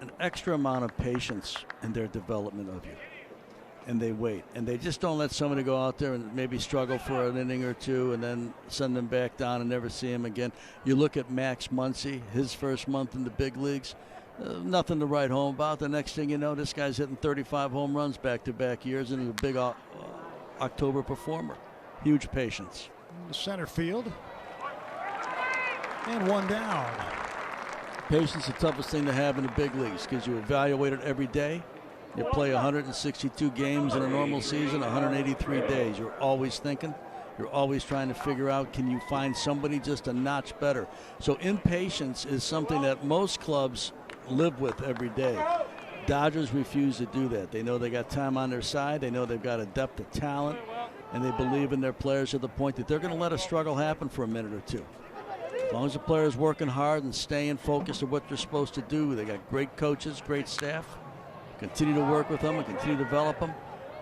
an extra amount of patience in their development of you. And they wait. And they just don't let somebody go out there and maybe struggle for an inning or two and then send them back down and never see him again. You look at Max Muncy, his first month in the big leagues, nothing to write home about. The next thing you know, this guy's hitting 35 home runs back-to-back years and he's a big October performer. Huge patience. Center field. And 1 down. Patience is the toughest thing to have in the big leagues because you evaluate it every day. You play 162 games in a normal season, 183 days. You're always thinking. You're always trying to figure out, can you find somebody just a notch better? So impatience is something that most clubs live with every day. Dodgers refuse to do that. They know they got time on their side. They know they've got a depth of talent, and they believe in their players to the point that they're going to let a struggle happen for a minute or two. As long as the player's working hard and staying focused on what they're supposed to do, they got great coaches, great staff. Continue to work with them and continue to develop them.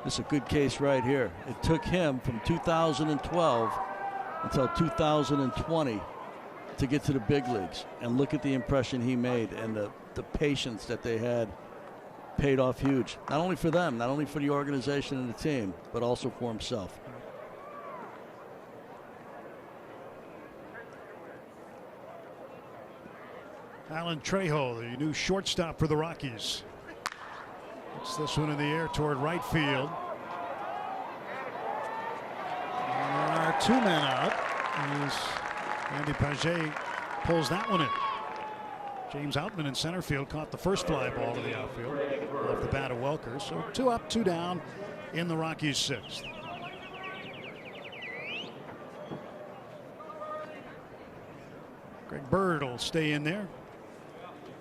This is a good case right here. It took him from 2012 until 2020 to get to the big leagues. And look at the impression he made, and the patience that they had paid off huge. Not only for them, not only for the organization and the team, but also for himself. Alan Trejo, the new shortstop for the Rockies. It's this one in the air toward right field. And there are 2 men out as Andy Paget pulls that one in. James Outman in center field caught the first fly ball to the outfield off the bat of Welker. So 2 up, 2 down in the Rockies' 6th. Greg Bird will stay in there.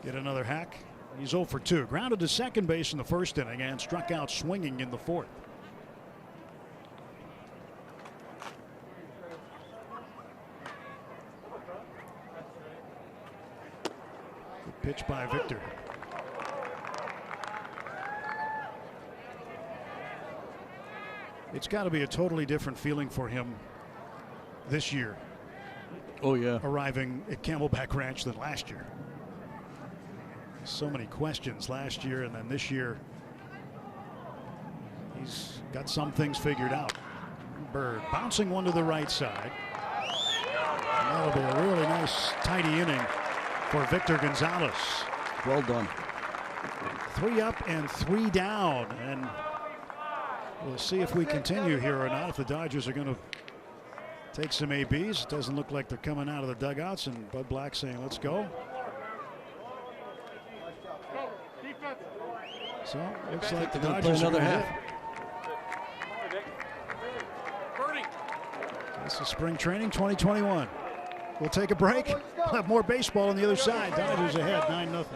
Get another hack. He's 0 for 2. Grounded to second base in the 1st inning and struck out swinging in the 4th. Good pitch by Victor. It's got to be a totally different feeling for him this year. Oh, yeah. Arriving at Camelback Ranch than last year. So many questions last year, and then this year he's got some things figured out. Bird bouncing one to the right side. And that'll be a really nice tidy inning for Victor Gonzalez. Well done. 3 up and 3 down, and we'll see if we continue here or not. If the Dodgers are going to take some ABs, it doesn't look like they're coming out of the dugouts, and Bud Black saying let's go. So looks like the Dodgers are going to hit. This is spring training 2021. We'll take a break. We'll have more baseball on the other side. Dodgers ahead 9-0.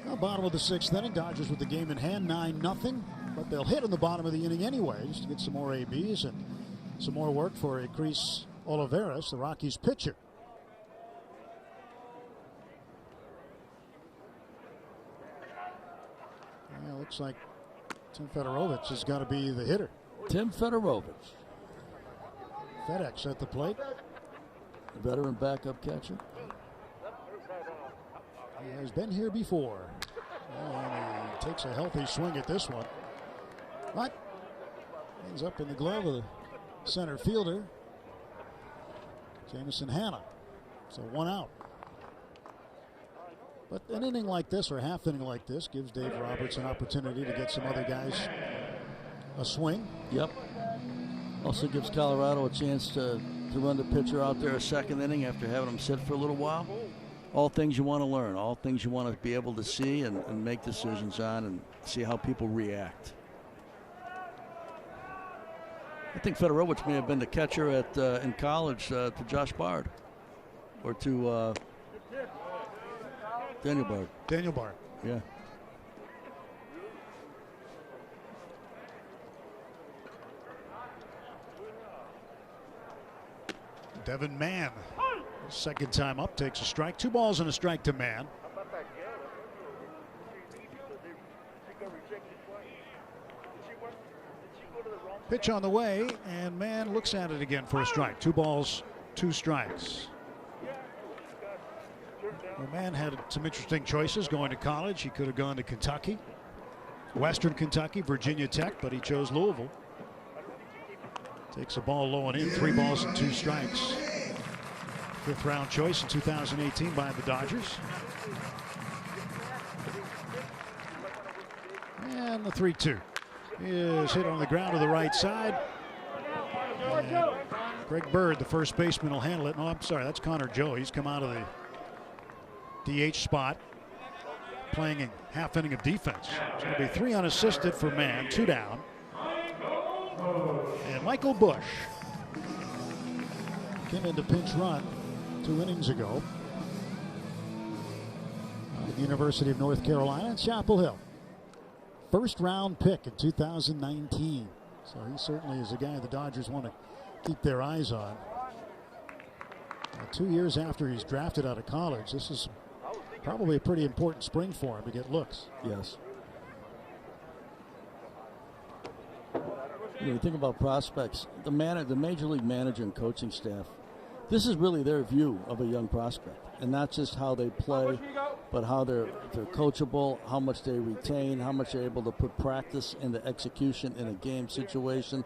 Well, bottom of the 6th inning. Dodgers with the game in hand, 9-0. But they'll hit in the bottom of the inning anyways to get some more ABs and some more work for Chris Olivares, the Rockies pitcher. Yeah, looks like Tim Fedorovich has got to be the hitter. Tim Fedorovich. FedEx at the plate. Veteran backup catcher. He has been here before. And he takes a healthy swing at this one. But ends up in the glove of the center fielder, Jamison Hanna. So 1 out. But an inning like this, or a half inning like this, gives Dave Roberts an opportunity to get some other guys a swing. Yep. Also gives Colorado a chance to run the pitcher out there a second inning after having him sit for a little while. All things you want to learn, all things you want to be able to see and make decisions on and see how people react. I think Fedorowicz may have been the catcher in college to Josh Bard or to Daniel Bard. Daniel Bard. Yeah. Devin Mann, second time up, takes a strike. 2 balls and a strike to Mann. Pitch on the way, and Mann looks at it again for a strike. 2 balls, 2 strikes. Well, Mann had some interesting choices going to college. He could have gone to Kentucky, Western Kentucky, Virginia Tech, but he chose Louisville. Takes a ball low and in, 3 balls and 2 strikes. 5th round choice in 2018 by the Dodgers. And the 3-2 is hit on the ground to the right side. And Greg Bird, the first baseman, will handle it. No, I'm sorry, that's Connor Joe. He's come out of the DH spot, playing a half inning of defense. It's going to be 3 unassisted for Mann, 2 down. And Michael Bush came into pinch run 2 innings ago at the University of North Carolina in Chapel Hill. 1st round pick in 2019. So he certainly is a guy the Dodgers want to keep their eyes on. 2 years after he's drafted out of college, this is probably a pretty important spring for him to get looks. Yes. You think about prospects, the major league manager and coaching staff, this is really their view of a young prospect, and not just how they play, but how they're coachable, how much they retain, how much they're able to put practice into execution in a game situation.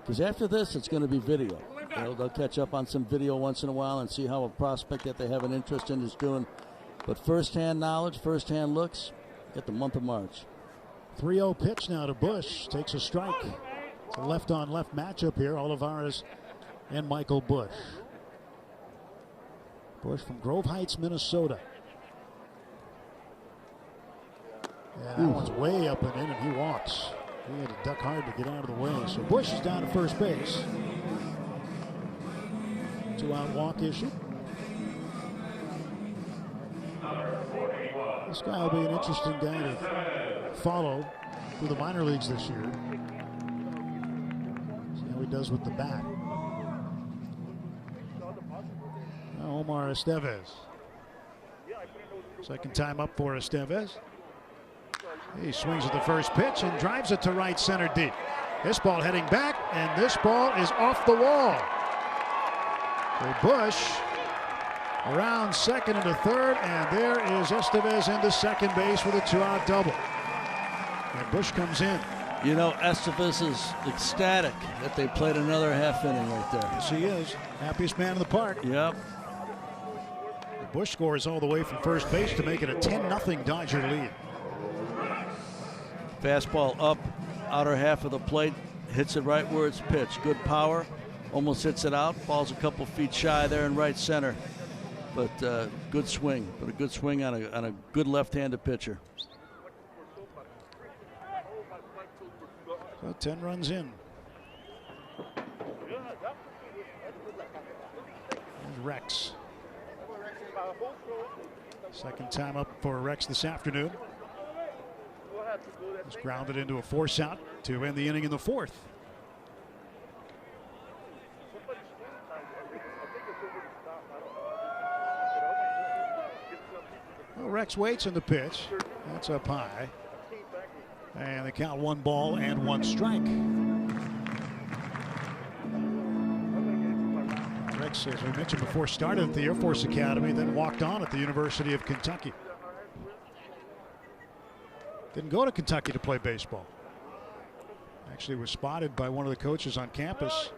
Because after this, it's going to be video. They'll catch up on some video once in a while and see how a prospect that they have an interest in is doing. But first-hand knowledge, first-hand looks, get the month of March. 3-0 pitch now to Bush, takes a strike. It's a left-on-left matchup here, Olivares and Michael Bush. Bush from Grove Heights, Minnesota. Yeah, that one's way up and in, and he walks. He had to duck hard to get out of the way. So Bush is down to first base. 2-out walk issued. This guy will be an interesting guy to follow through the minor leagues this year. See how he does with the bat. Now Omar Estevez. Second time up for Estevez. He swings at the first pitch and drives it to right center deep. This ball heading back, and this ball is off the wall. So Bush around second into third, and there is Estevez into second base with a 2-out double. And Bush comes in. You know, Estevez is ecstatic that they played another half inning right there. Yes, he is. Happiest man in the park. Yep. Bush scores all the way from first base to make it a 10-0 Dodger lead. Fastball up, outer half of the plate, hits it right where it's pitched. Good power, almost hits it out. Ball's a couple feet shy there in right center. But good swing, but a good swing on a good left-handed pitcher. So 10 runs in. There's Rex. Second time up for Rex this afternoon. He's grounded into a force out to end the inning in the 4th. Well, Rex waits in the pitch. That's up high. And they count 1 ball and 1 strike. Rex, as we mentioned before, started at the Air Force Academy, then walked on at the University of Kentucky. Didn't go to Kentucky to play baseball. Actually was spotted by one of the coaches on campus.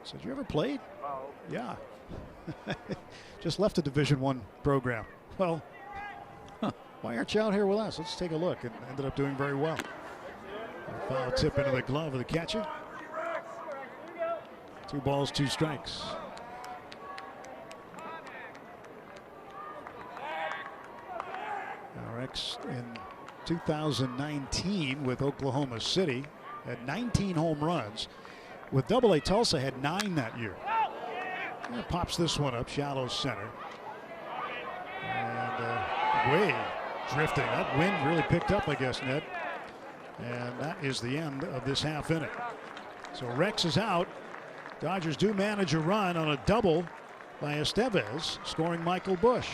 Said, "You ever played?" "Yeah." Just left a Division I program. "Well, why aren't you out here with us? Let's take a look." And ended up doing very well. A foul tip into the glove of the catcher. 2 balls, 2 strikes. Now Rex in 2019 with Oklahoma City had 19 home runs. With Double-A, Tulsa had 9 that year. And pops this one up, shallow center. And way drifting. That wind really picked up, I guess, Ned. And that is the end of this half inning. So Rex is out. Dodgers do manage a run on a double by Estevez, scoring Michael Busch.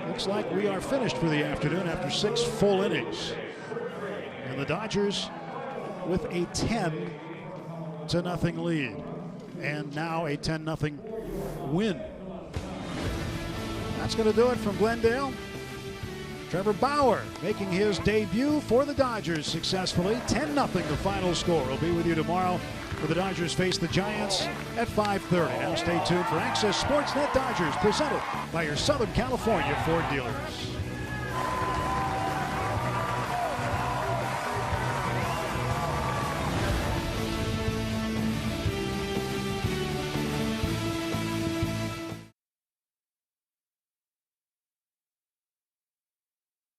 Looks like we are finished for the afternoon after 6 full innings. And the Dodgers with a 10-0 lead. And now a 10-0 win. That's going to do it from Glendale. Trevor Bauer making his debut for the Dodgers successfully. 10-0 the final score. We'll be with you tomorrow where the Dodgers face the Giants at 5:30. Now stay tuned for Access Sportsnet Dodgers, presented by your Southern California Ford dealers.